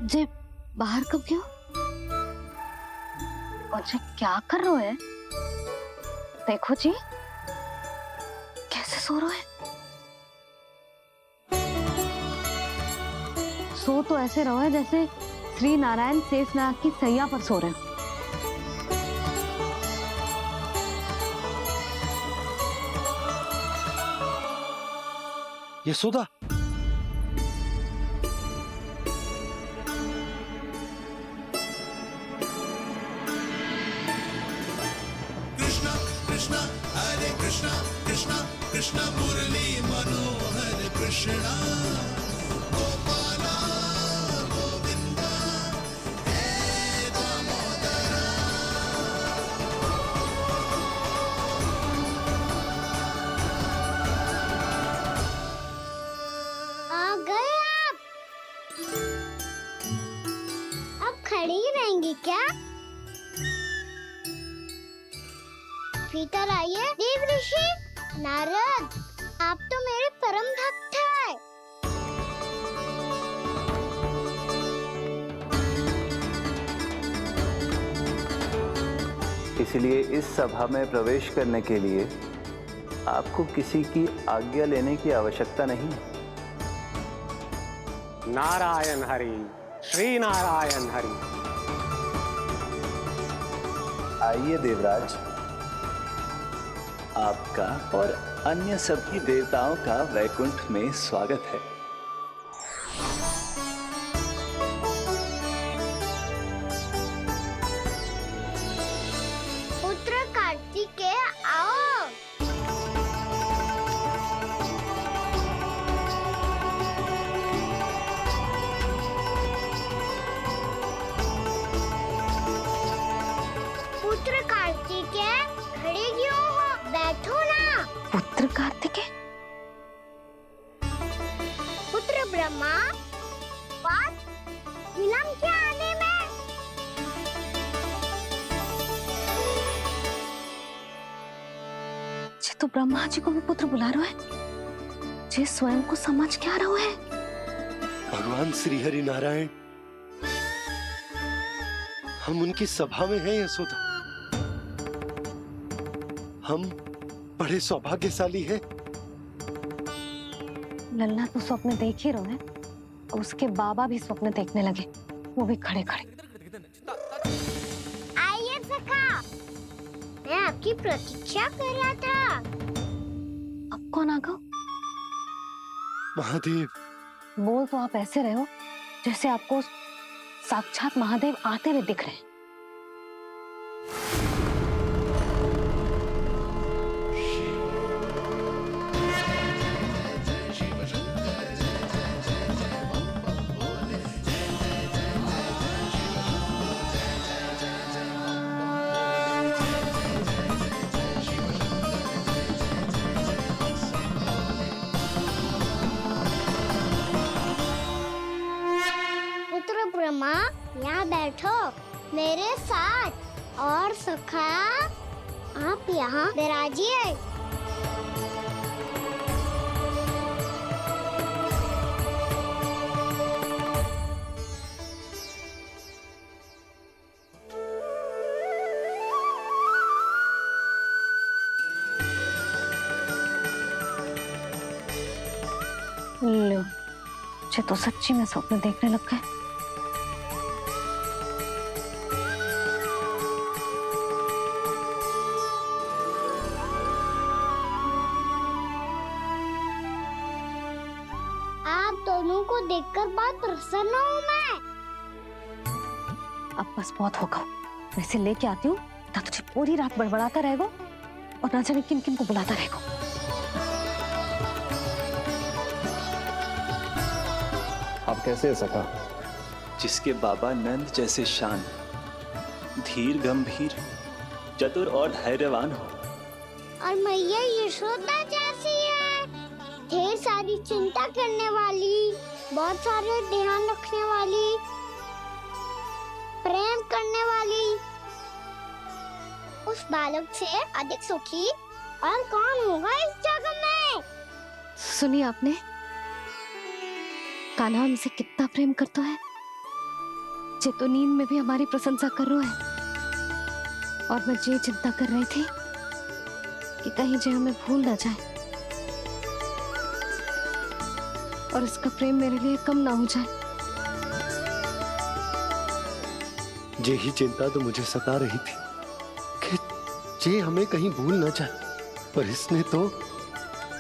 जे बाहर कब क्यों? और जे क्या कर रहे है? देखो जी, कैसे सो रहे हैं। सो तो ऐसे रहो है जैसे श्री नारायण शेषनाग की सैया पर सो रहे हैं। यशोदा, कृष्णा हरे कृष्णा कृष्णा कृष्णा मुरली मनोहर कृष्णा गोपाला गोविंदा हे दामोदरा। आ गए आप? अब खड़ी ही रहेंगी क्या? भीतर आइए। देव ऋषि नारद, आप तो मेरे परम भक्त हैं। इसलिए इस सभा में प्रवेश करने के लिए आपको किसी की आज्ञा लेने की आवश्यकता नहीं। नारायण हरि, श्री नारायण हरि। आइए देवराज, आपका और अन्य सभी देवताओं का वैकुंठ में स्वागत है। पुत्र कार्तिकेय आओ। पुत्र कार्तिकेय खड़े क्यों हो? बैठो ना। पुत्र कार्तिकेय, पुत्र ब्रह्मा, बात विलंब क्या आने में? जे तो ब्रह्मा जी को भी पुत्र बुला रहे है, जे स्वयं को समझ क्या रहे है। भगवान श्री हरि नारायण, हम उनकी सभा में हैं यशोदा। हम बड़े सौभाग्यशाली हैं। लल्ला तो स्वप्न देख ही रहे हैं, उसके बाबा भी स्वप्न देखने लगे, वो भी खड़े खड़े। आइए सखा, मैं आपकी प्रतीक्षा कर रहा था। अब कौन आ गया? महादेव। बोल तो आप ऐसे रहे हो जैसे आपको साक्षात महादेव आते हुए दिख रहे हैं। ब्रह्मा, यहाँ बैठो मेरे साथ। और सखा, आप यहाँ विराजिए। लो, मुझे तो सच्ची में स्वप्न देखने लग गए। प्रसन्न हूँ मैं। अब बस बहुत होगा, वैसे लेके आती हूँ ना, तुझे पूरी रात बड़बड़ाता रहेगा और ना जाने किन किन को बुलाता रहेगा। आप कैसे हैं सखा? जिसके बाबा नंद जैसे शान, धीर गंभीर, चतुर और धैर्यवान हो। और मैया यशोदा जैसी है, ढेर सारी चिंता करने वाली, बहुत सारे ध्यान रखने वाली, प्रेम करने वाली। उस बालक से अधिक सुखी और कौन होगा इस जगत में? सुनिए आपने, कान्हा हमसे कितना प्रेम करता है, जे तो नींद में भी हमारी प्रशंसा कर रहा है। और मैं ये चिंता कर रही थी कि कहीं जे हमें भूल ना जाए और इसका प्रेम मेरे लिए कम ना हो जाए। यही चिंता तो मुझे सता रही थी कि जे हमें कहीं भूल ना जाए, पर इसने तो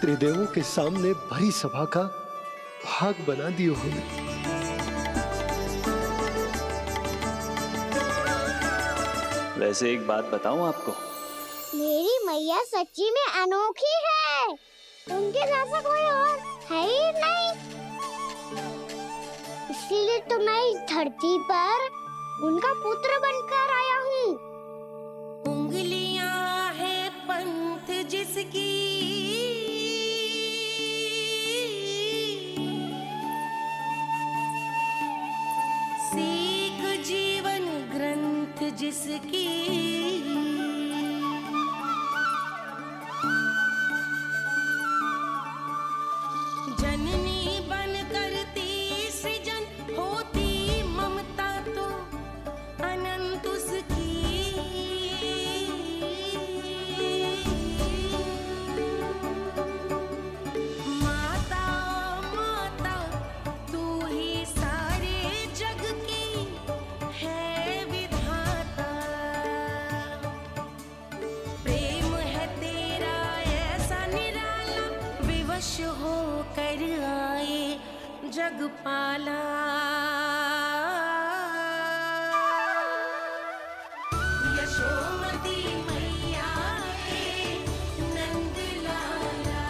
त्रिदेवों के सामने भरी सभा का भाग बना दियो हमें। वैसे एक बात बताऊं आपको, मेरी मैया सच्ची में अनोखी है, उनके जैसा कोई और है ही नहीं। इसीलिए तो मैं इस धरती पर उनका पुत्र बनकर आया हूँ। उंगलियां है पंथ जिसकी, सीख जीवन ग्रंथ जिसकी, जननी बन करती सृजन होती ममता तो अनंत उसकी। माता माता तू ही सारे जग की है विधाता, प्रेम है तेरा ऐसा निराला, विवश हो कर आए जग पाला। यशोमती मैया के नंद लाला,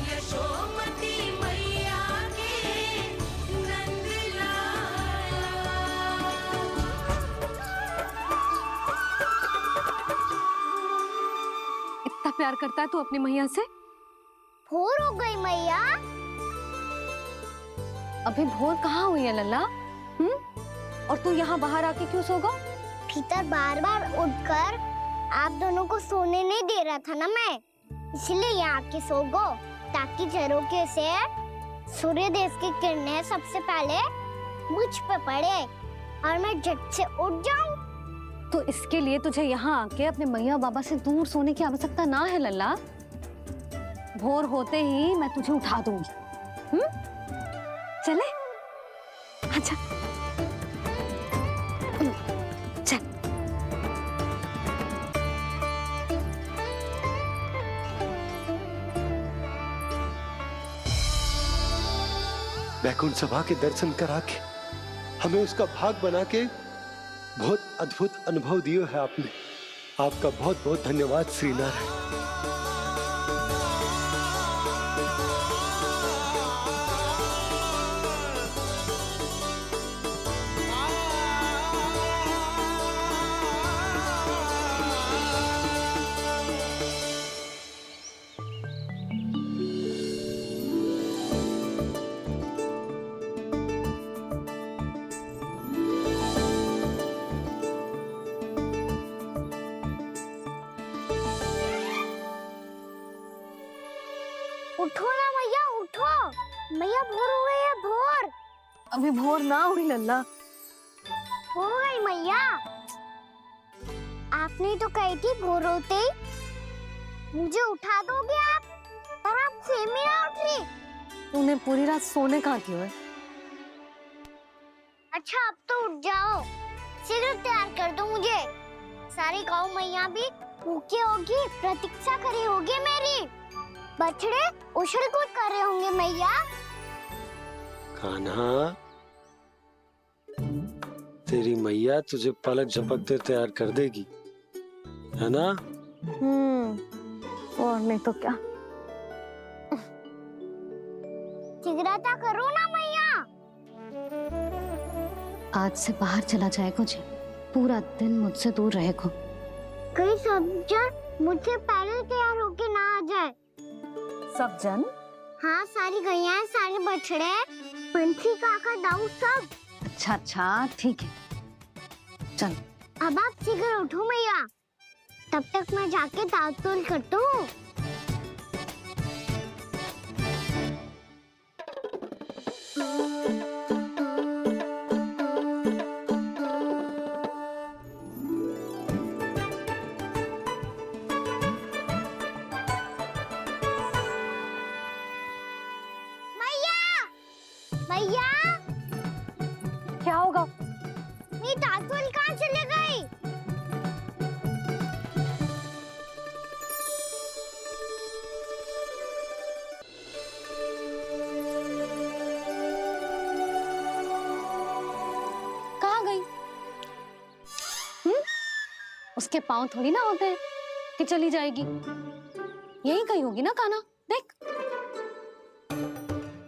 यशोमती मैया के नंद लाला। इतना प्यार करता है तू अपनी मैया से? भोर हो गई मैया। अभी भोर कहाँ हुई है लल्ला? और तू यहाँ बाहर आके क्यों सो गया? भीतर बार बार उठकर आप दोनों को सोने नहीं दे रहा था ना मैं, इसलिए यहाँ आके सो गो, ताकि झरोखे से सूर्य देव की किरणें सबसे पहले मुझ पे पड़े और मैं झट से उठ जाऊं। तो इसके लिए तुझे यहाँ आके अपने मैया बाबा से दूर सोने की आवश्यकता ना है लल्ला। भोर होते ही मैं तुझे उठा दूंगी। चले? अच्छा चल। वैकुंठ सभा के दर्शन करा के हमें उसका भाग बना के बहुत अद्भुत अनुभव दियो है आपने। आपका बहुत बहुत धन्यवाद श्रीनारायण। उठो ना मैया, उठो। मैया भोर हो गई है, भोर। अभी भोर ना हुई लल्ला। हो गई मैया। आपने तो कही थी भोर होते ही मुझे उठा दोगे आप, पर आप फिर भी ना उठी। तूने पूरी रात सोने कहाँ क्यों है? अच्छा अब तो उठ जाओ, शीघ्र तैयार कर दो मुझे। सारी गाँव मैया भी भूखी होगी, प्रतीक्षा करी होगी मेरी। बछड़े उछल कूद कर रहे होंगे मैया। कान्हा, तेरी मैया तुझे पलक झपकते तैयार कर देगी, है ना? और नहीं तो क्या। जिगराता करो ना मैया। आज से बाहर चला जाएगा जी, पूरा दिन मुझसे दूर रहेगा। कहीं सब जन मुझसे पहले तैयार होके ना आ जाए। सब जन? हाँ, सारी गैया, सारे बछड़े, पंछी, काका, दाऊ सब। अच्छा अच्छा, ठीक है, चल। अब आप शीघ्र उठो मैया, तब तक मैं जाके ताल-तोल करता हूँ। मैया, क्या होगा? मेरी ताल-तोल कहाँ चले गई? उसके पाँव थोड़ी ना होते हैं कि चली जाएगी। यही कहीं होगी ना कान्हा, देख।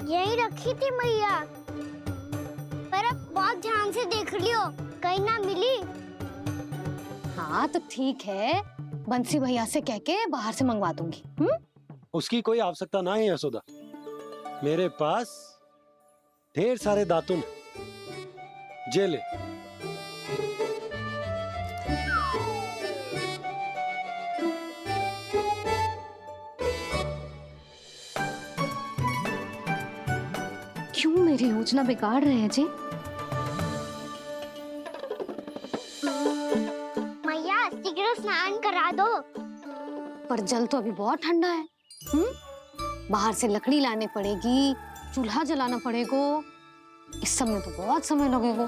यही रखी थी मैया, पर अब बहुत ध्यान से देख लियो, कहीं ना मिली। हाँ तो ठीक है, बंसी भैया से कह के बाहर से मंगवा दूंगी। उसकी कोई आवश्यकता ना है यशोदा, मेरे पास ढेर सारे दातुन, जे ले। क्यों मेरी योजना बिगाड़ रहे हैं जी? मैया शीघ्र स्नान करा दो। पर जल तो अभी बहुत ठंडा है। बाहर से लकड़ी लाने पड़ेगी, चूल्हा जलाना पड़ेगा, इस सब में तो बहुत समय लगेगा।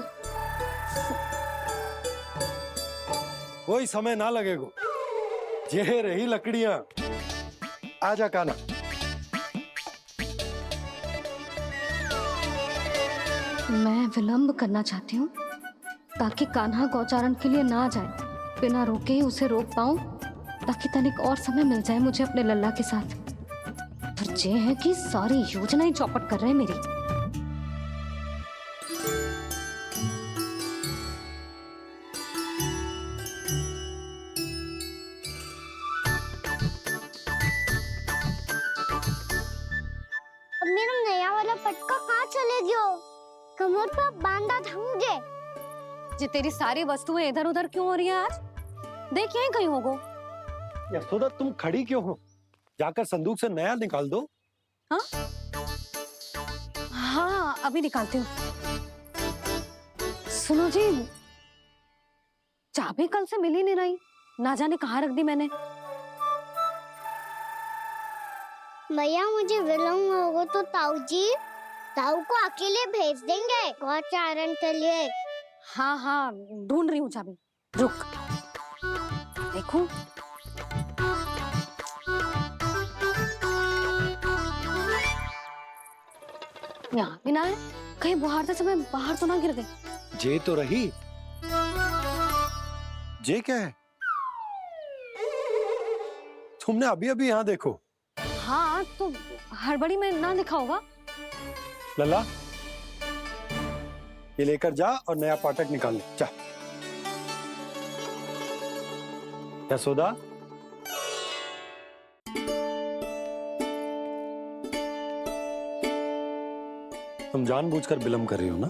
कोई समय ना लगेगा, ये रही लकड़ियां। आजा कान्हा। मैं विलंब करना चाहती हूँ ताकि कान्हा गौचारण के लिए ना जाए, बिना रोके ही उसे रोक पाऊं, ताकि तनिक और समय मिल जाए मुझे अपने लल्ला के साथ। पर ये है कि सारी योजना ही चौपट कर रहे हैं मेरी। अब मेरा नया वाला पटका कहाँ चले गयो? कमर पर बांधा था मुझे। जी तेरी सारी वस्तुएं इधर उधर क्यों हो रही हैं आज? देख यहीं कहीं होगो। यशोदा तुम खड़ी क्यों हो? जाकर संदूक से नया निकाल दो। हाँ हाँ, अभी निकालती हूँ। सुनो जी, चाबी कल से मिल ही नहीं रही, ना जाने कहाँ रख दी मैंने। मैया मुझे विलम्ब होगा तो ताऊ को अकेले भेज देंगे गौचारण के लिए। हाँ हाँ, ढूंढ रही हूँ चाबी, रुक। देखो यहाँ भी ना है, कहीं बुहारते समय बाहर तो ना गिर गई। जे तो रही। जे क्या है? तुमने अभी अभी यहाँ देखो। हाँ तो हड़बड़ी में ना लिखा होगा। लल्ला, ये लेकर जा और नया पाठक निकाल ले, जा। यशोदा, तुम जानबूझकर विलंब कर रही हो ना?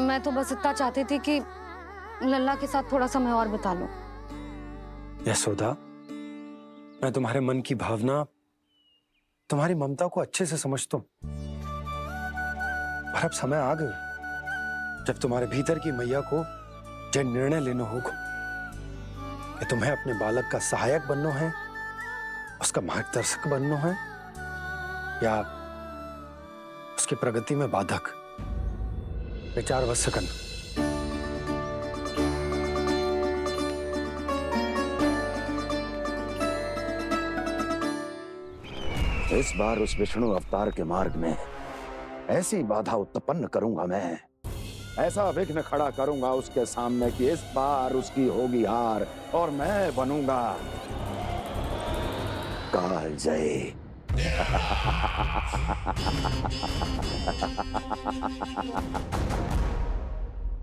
मैं तो बस इतना चाहती थी कि लल्ला के साथ थोड़ा समय और बिता लूं। यशोदा, मैं तुम्हारे मन की भावना, तुम्हारी ममता को अच्छे से समझता हूं, पर अब समय आ गया जब तुम्हारे भीतर की मैया को यह निर्णय लेना होगा कि तुम्हें अपने बालक का सहायक बनना है, उसका मार्गदर्शक बनना है, या उसकी प्रगति में बाधक। विचार अवश्य करना। इस बार उस विष्णु अवतार के मार्ग में ऐसी बाधा उत्पन्न करूंगा मैं, ऐसा विघ्न खड़ा करूंगा उसके सामने कि इस बार उसकी होगी हार और मैं बनूंगा कालजयी।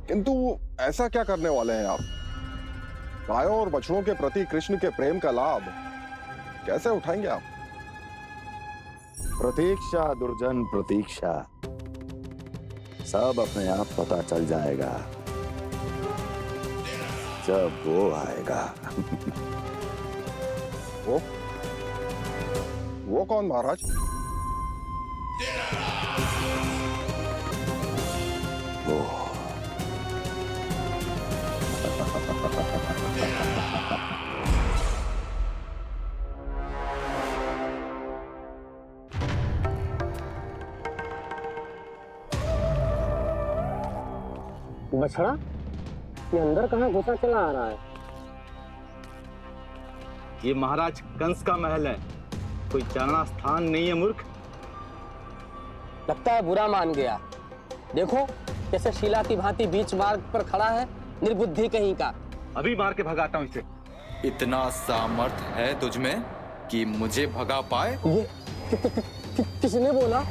किंतु ऐसा क्या करने वाले हैं आप? गायों और बछड़ों के प्रति कृष्ण के प्रेम का लाभ कैसे उठाएंगे आप? प्रतीक्षा दुर्जन प्रतीक्षा, सब अपने आप पता चल जाएगा जब वो आएगा। वो कौन महाराज? वो बछड़ा, ये अंदर कहाँ घुसा चला आ रहा है? ये महाराज कंस का महल है, कोई चारणा स्थान नहीं है मूर्ख। लगता है बुरा मान गया। देखो कैसे शीला की भांति बीच मार्ग पर खड़ा है, निर्बुद्धि कहीं का। अभी मार के भगाता हूँ इसे। इतना सामर्थ है तुझमें कि मुझे भगा पाए? ये किसने बोला?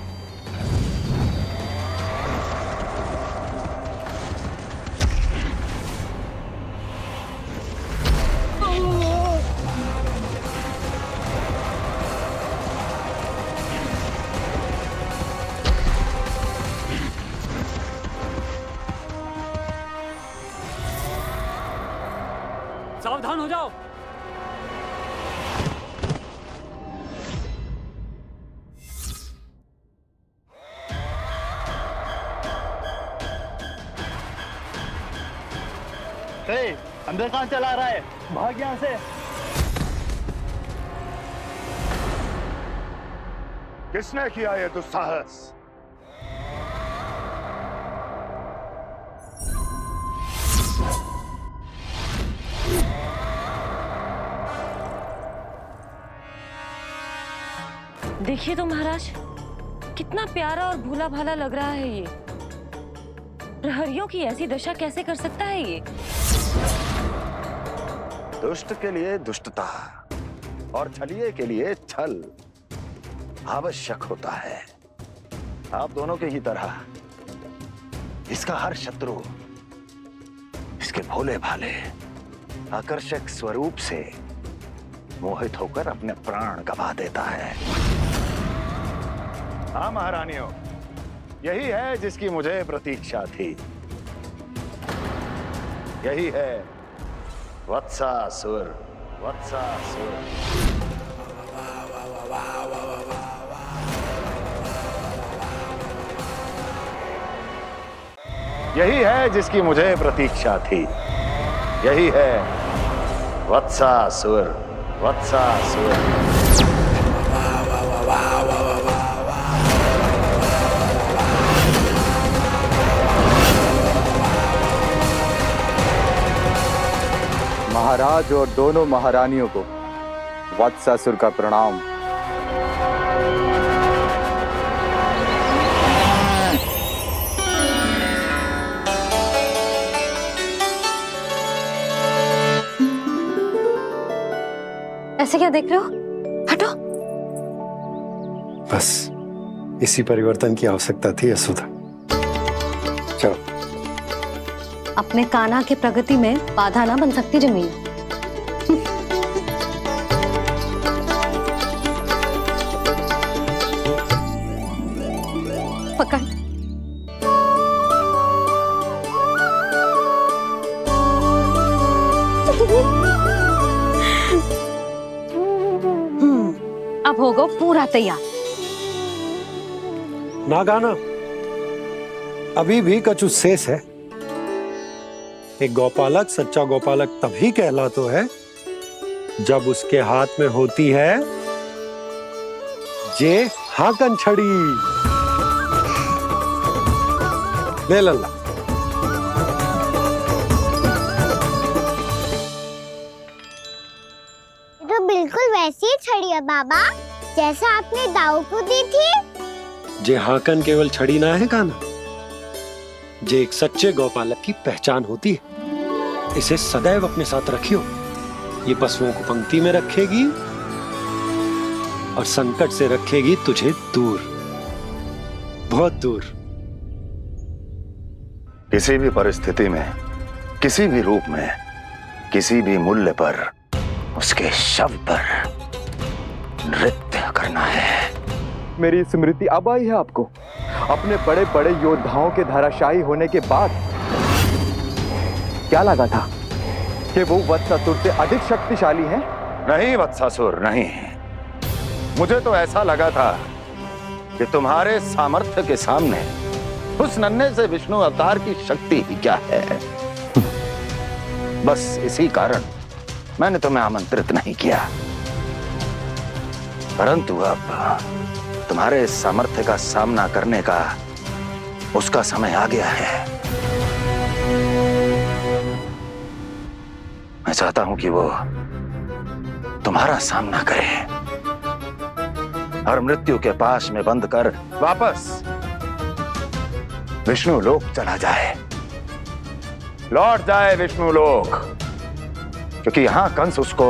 सावधान हो जाओ। अंदर कहाँ चला रहा है? भाग यहाँ से। किसने किया ये दुस्साहस? देखिए तो महाराज, कितना प्यारा और भोला भाला लग रहा है ये। प्रहरियों की ऐसी दशा कैसे कर सकता है ये? दुष्ट के लिए दुष्टता और छलिए के लिए छल आवश्यक होता है। आप दोनों के ही तरह इसका हर शत्रु इसके भोले भाले आकर्षक स्वरूप से मोहित होकर अपने प्राण गंवा देता है। हाँ महारानियों, यही है जिसकी मुझे प्रतीक्षा थी। यही है वत्सासुर। वत्सासुर यही है जिसकी मुझे प्रतीक्षा थी। यही है वत्सासुर। वत्सासुर महाराज और दोनों महारानियों को वत्सासुर का प्रणाम। ऐसे क्या देख रहे हो? हटो। बस इसी परिवर्तन की आवश्यकता थी यशोदा। चलो। अपने कान्हा की प्रगति में बाधा ना बन सकती जमीन। पकड़। अब होगा पूरा तैयार। ना गाना, अभी भी कछु शेष है। एक गौपालक सच्चा गौपालक तभी कहलाता है जब उसके हाथ में होती है जे हाकन छड़ी। ले लल्ला। तो बिल्कुल वैसी ही छड़ी है बाबा जैसा आपने दाऊ को दी थी। जे हाकन केवल छड़ी ना है कान्हा, जे एक सच्चे गौपालक की पहचान होती है। इसे सदैव अपने साथ रखियो। ये पशुओं को पंक्ति में रखेगी और संकट से रखेगी तुझे दूर, बहुत दूर। किसी भी परिस्थिति में, किसी भी रूप में, किसी भी मूल्य पर उसके शव पर नृत्य करना है। मेरी स्मृति अब आई है आपको? अपने बड़े बड़े योद्धाओं के धराशायी होने के बाद क्या लगा था कि वो वत्सासुर से अधिक शक्तिशाली हैं? नहीं वत्सासुर, नहीं। मुझे तो ऐसा लगा था कि तुम्हारे सामर्थ्य के सामने उस नन्हे से विष्णु अवतार की शक्ति ही क्या है। बस इसी कारण मैंने तुम्हें आमंत्रित नहीं किया। परंतु अब तुम्हारे सामर्थ्य का सामना करने का उसका समय आ गया है। मैं चाहता हूं कि वो तुम्हारा सामना करे और मृत्यु के पास में बंद कर वापस विष्णु लोक चला जाए, लौट जाए विष्णु लोक, क्योंकि यहां कंस उसको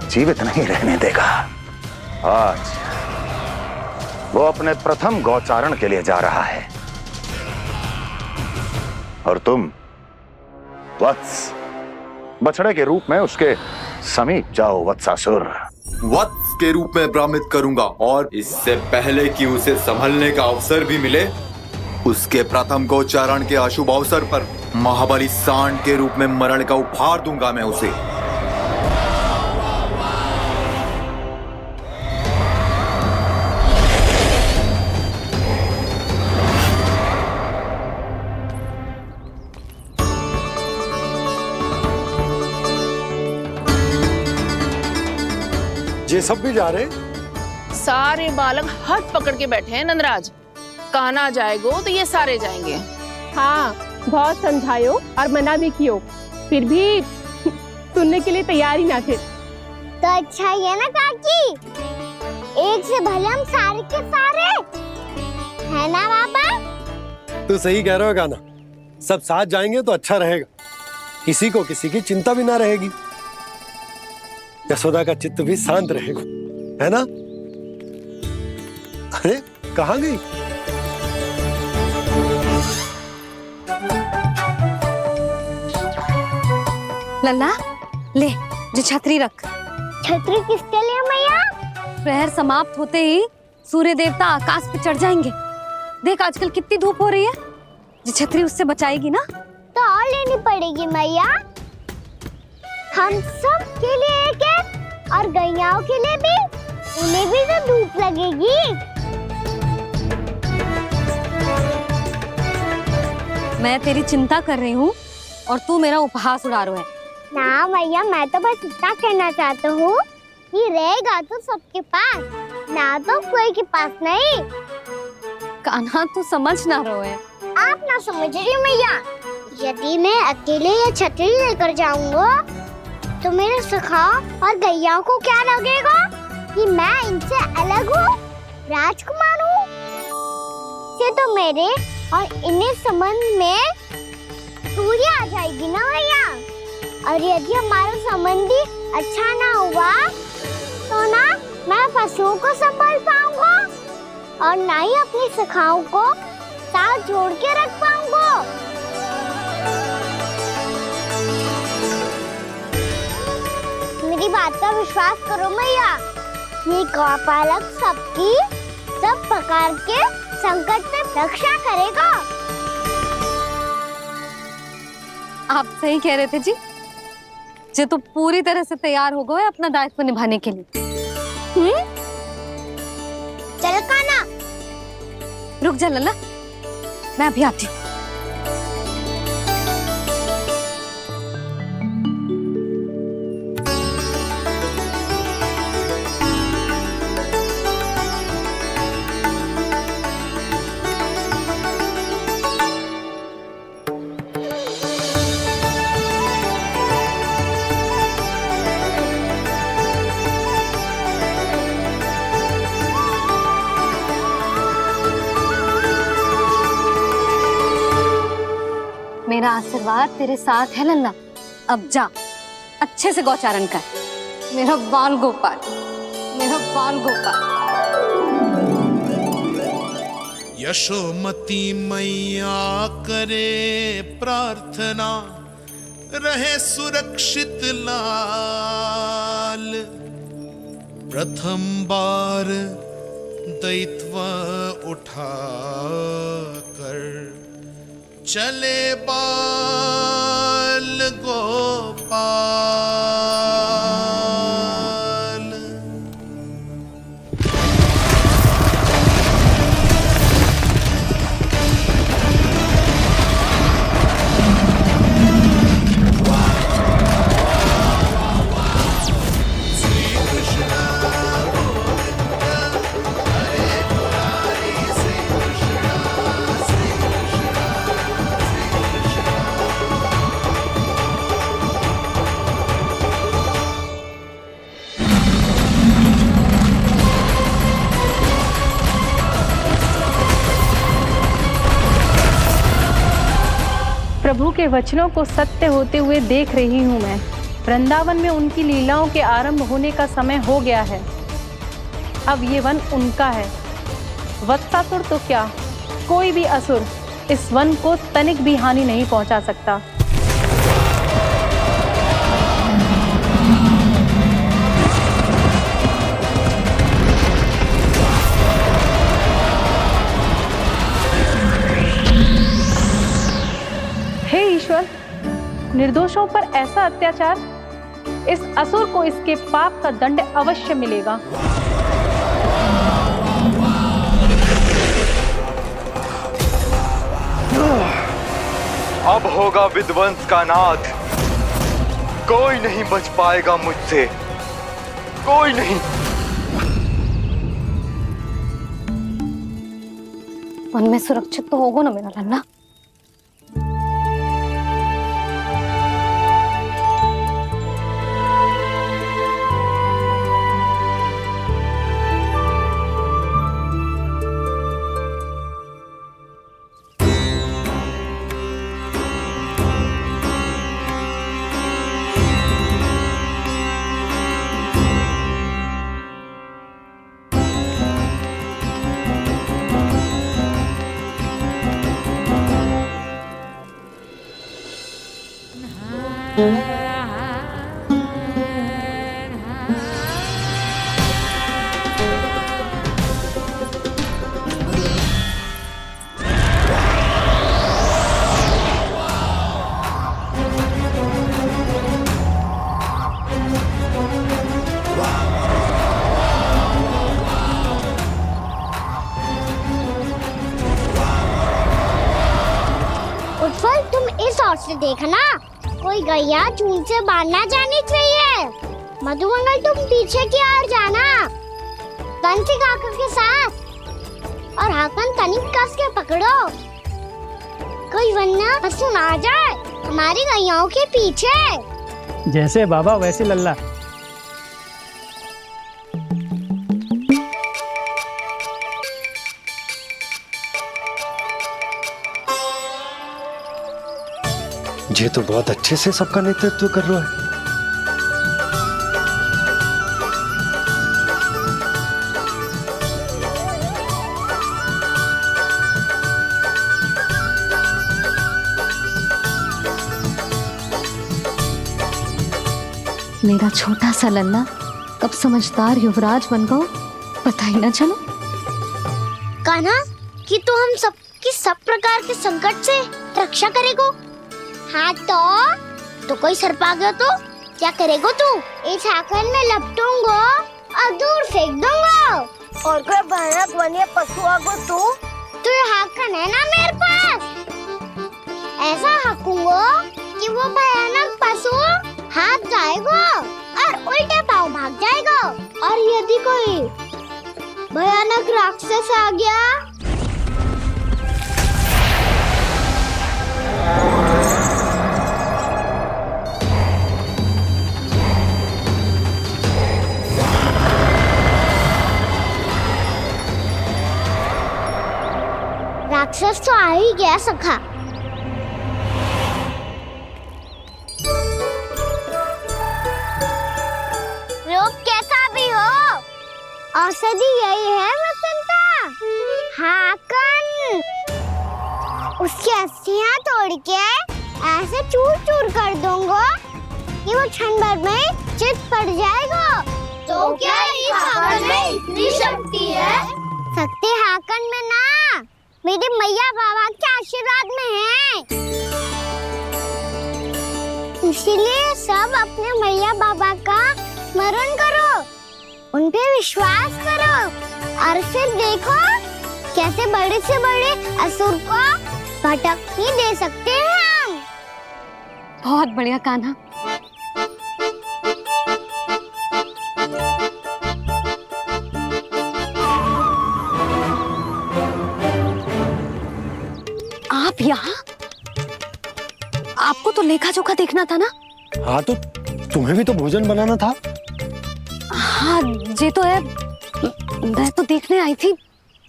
जीवित नहीं रहने देगा। आज वो अपने प्रथम गौचारण के लिए जा रहा है और तुम वत्स, बछड़े के रूप में उसके समीप जाओ वत्सासुर। वत्स के रूप में भ्रमित करूंगा और इससे पहले कि उसे संभलने का अवसर भी मिले, उसके प्रथम गोचारण के अशुभ अवसर पर महाबली सांड के रूप में मरण का उपहार दूंगा मैं उसे। ये सब भी जा रहे? सारे बालक हाथ पकड़ के बैठे हैं नंदराज। कान्हा जाएगो तो ये सारे जाएंगे। हाँ, बहुत समझायो और मना भी कियो, फिर भी सुनने के लिए तैयार ही ना थे। तो अच्छा ही है ना काकी, एक से भले हम सारे के सारे, है ना बाबा? तू सही कह रहा हो कान्हा, सब साथ जाएंगे तो अच्छा रहेगा, किसी को किसी की चिंता भी ना रहेगी, यशोदा का चित्त भी शांत रहेगा, है ना? अरे कहाँ गई? लल्ला ले, जो छतरी रख। छतरी किसके लिए मैया? प्रहर समाप्त होते ही सूर्य देवता आकाश पे चढ़ जाएंगे। देख आजकल कितनी धूप हो रही है, जो छतरी उससे बचाएगी ना। तो और लेनी पड़ेगी मैया, हम सब के लिए एक एक और गैयाओं के लिए भी, उन्हें भी तो धूप लगेगी। मैं तेरी चिंता कर रही हूँ और तू मेरा उपहास उड़ा रहा है। ना भैया, मैं तो बस इतना कहना चाहता हूँ कि रहेगा तो सबके पास, ना तो कोई के पास नहीं। कान्हा तू समझ ना रहो है। आप ना समझ रही मैया, यदि मैं अकेले ये छतरी लेकर जाऊंगा तो मेरे सखा और गैयाओं को क्या लगेगा कि मैं इनसे अलग हूँ, राजकुमार हूँ। ये तो मेरे और इन्हें संबंध में दूरी आ जाएगी ना भैया। और यदि हमारा संबंधी अच्छा ना हुआ तो ना मैं पशुओं को संभाल पाऊंगा और ना ही अपनी सखाओं को साथ जोड़ के रख पाऊंगा। मेरी बात का विश्वास करो मैया, ये गौपालक सबकी सब प्रकार के संकट से रक्षा करेगा। आप सही कह रहे थे जी, जो तो पूरी तरह से तैयार हो गए अपना दायित्व निभाने के लिए। चल कान्हा, रुक जा लल्ला, मैं अभी आती हूँ। मेरा आशीर्वाद तेरे साथ है लल्ला। अब जा, अच्छे से गौचारण कर। मेरा बाल गोपाल, मेरा बाल गोपाल। यशोमती मैया करे प्रार्थना, रहे सुरक्षित लाल। प्रथम बार दैत्व उठा कर चले बाल गोपाल। प्रभु के वचनों को सत्य होते हुए देख रही हूँ मैं। वृंदावन में उनकी लीलाओं के आरंभ होने का समय हो गया है। अब ये वन उनका है। वत्सासुर तो क्या, कोई भी असुर इस वन को तनिक भी हानि नहीं पहुंचा सकता। हे ईश्वर, निर्दोषों पर ऐसा अत्याचार, इस असुर को इसके पाप का दंड अवश्य मिलेगा। अब होगा विध्वंस का नाद। कोई नहीं बच पाएगा मुझसे, कोई नहीं। वन में सुरक्षित तो होगा ना मेरा लल्ला? उत्पल, तुम इस ओर से देखना, कोई गैया चून से बाहर ना जानी चाहिए। मधुमंगल, तुम पीछे की ओर जाना, कंसी काका के साथ, और हाकन तनिक कस के पकड़ो, कोई वरना पशु ना जाए हमारी गैयाओं के पीछे। जैसे बाबा वैसे लल्ला। ये तो बहुत अच्छे से सबका नेतृत्व कर रहा है। मेरा छोटा सा लल्ला कब समझदार युवराज बन गो, पता ही ना चलो। कान्हा, कि तू हम सब की सब प्रकार के संकट से रक्षा करेगो। हाँ तो कोई सर्प आ गया तो क्या करेगो तू? इस हाकन में लपटूंगा और दूर फेंक दूंगा। और कोई भयानक वन्य पशु आगो तो ये हाकन है ना मेरे पास, ऐसा हाकूंगा कि वो भयानक पशु हाथ जाएगा और उल्टे पांव भाग जाएगा। और यदि कोई भयानक राक्षस आ गया राक्षस तो आ ही गया सखा। हो। औषधि यही है वसंता, हाकन। उसकी अस्थियां तोड़ के ऐसे चूर चूर कर दूंगा कि वो क्षण भर में चित पड़ जाएगा। तो क्या इस हाकन में इतनी शक्ति है? शक्ति हाकन में ना, मेरे मैया बाबा के आशीर्वाद में है। इसीलिए सब अपने मैया बाबा का स्मरण करो, उन पे विश्वास करो और फिर देखो कैसे बड़े से बड़े असुर को भटक ही दे सकते हैं हम। बहुत बढ़िया कान्हा। आप यहाँ? आपको तो लेखा जोखा देखना था ना? हाँ, तो तुम्हें भी तो भोजन बनाना था। हाँ ये तो है, मैं तो देखने आई थी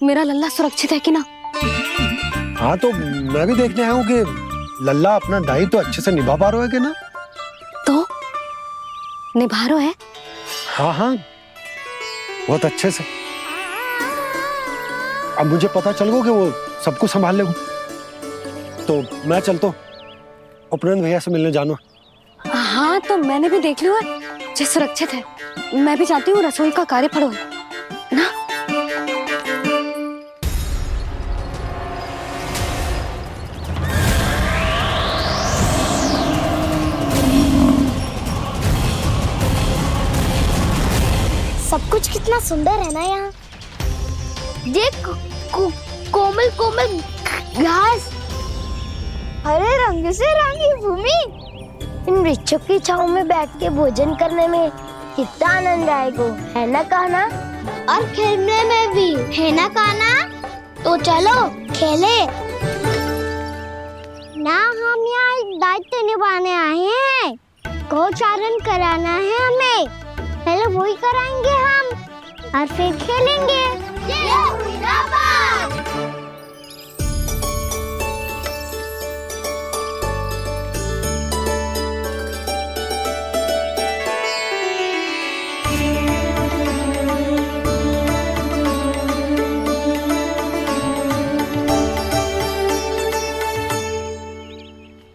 मेरा लल्ला सुरक्षित है कि ना। हाँ, तो मैं भी देखने आया हूँ कि लल्ला अपना दायित्व तो अच्छे से निभा पा रहा है कि ना। तो निभा रहा है? हाँ हाँ, बहुत अच्छे से। अब मुझे पता चल गया कि वो सब कुछ संभाल लेगा। तो मैं चलता हूँ, उपनंद भैया से मिलने जाना। हाँ, तो मैंने भी देख लिया जो सुरक्षित है। मैं भी चाहती हूँ रसोई का कार्य पड़ो ना। सब कुछ कितना सुंदर है ना यहाँ। देख कोमल कोमल घास, हरे रंग से रंगी भूमि। इन वृक्षों की छांव में बैठ के भोजन करने में कितना आनंद आएगा, है ना कान्हा? और खेलने में भी, है ना कान्हा? तो चलो खेले ना। हम यहाँ एक दायित्व निभाने आए हैं, गोचारण कराना है हमें। पहले वही कराएंगे हम और फिर खेलेंगे।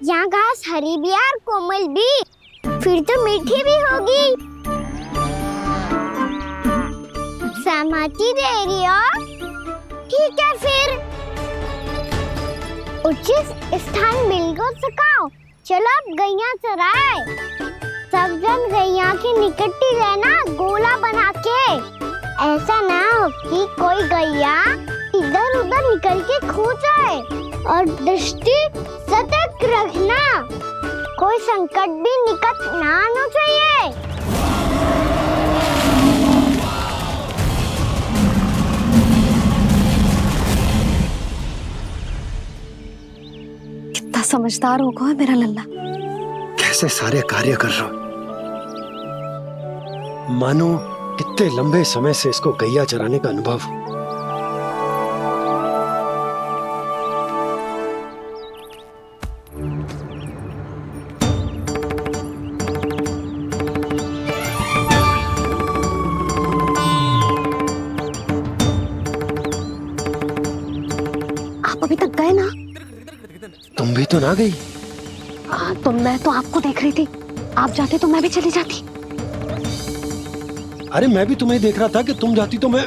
यहाँ घास हरी भी और कोमल भी, फिर तो मीठी भी होगी। सहमति दे रही हो? ठीक है फिर उचित स्थान बिल्कुल सुखाओ। चलो अब गैया चराए। सब जन गैया के निकट ही रहना, गोला बना के। ऐसा ना हो कि कोई गैया इधर उधर निकल के खो जाए। और दृष्टि सतर्क रखना, कोई संकट भी निकट ना आना चाहिए। कितना समझदार होगा है मेरा लल्ला। कैसे सारे कार्य कर रहा, मानो कितने लंबे समय से इसको गैया चराने का अनुभव। आप अभी तक गए ना? तुम भी तो ना गई। तो मैं तो आपको देख रही थी, आप जाते तो मैं भी चली जाती। अरे मैं भी तुम्हें देख रहा था कि तुम जाती तो मैं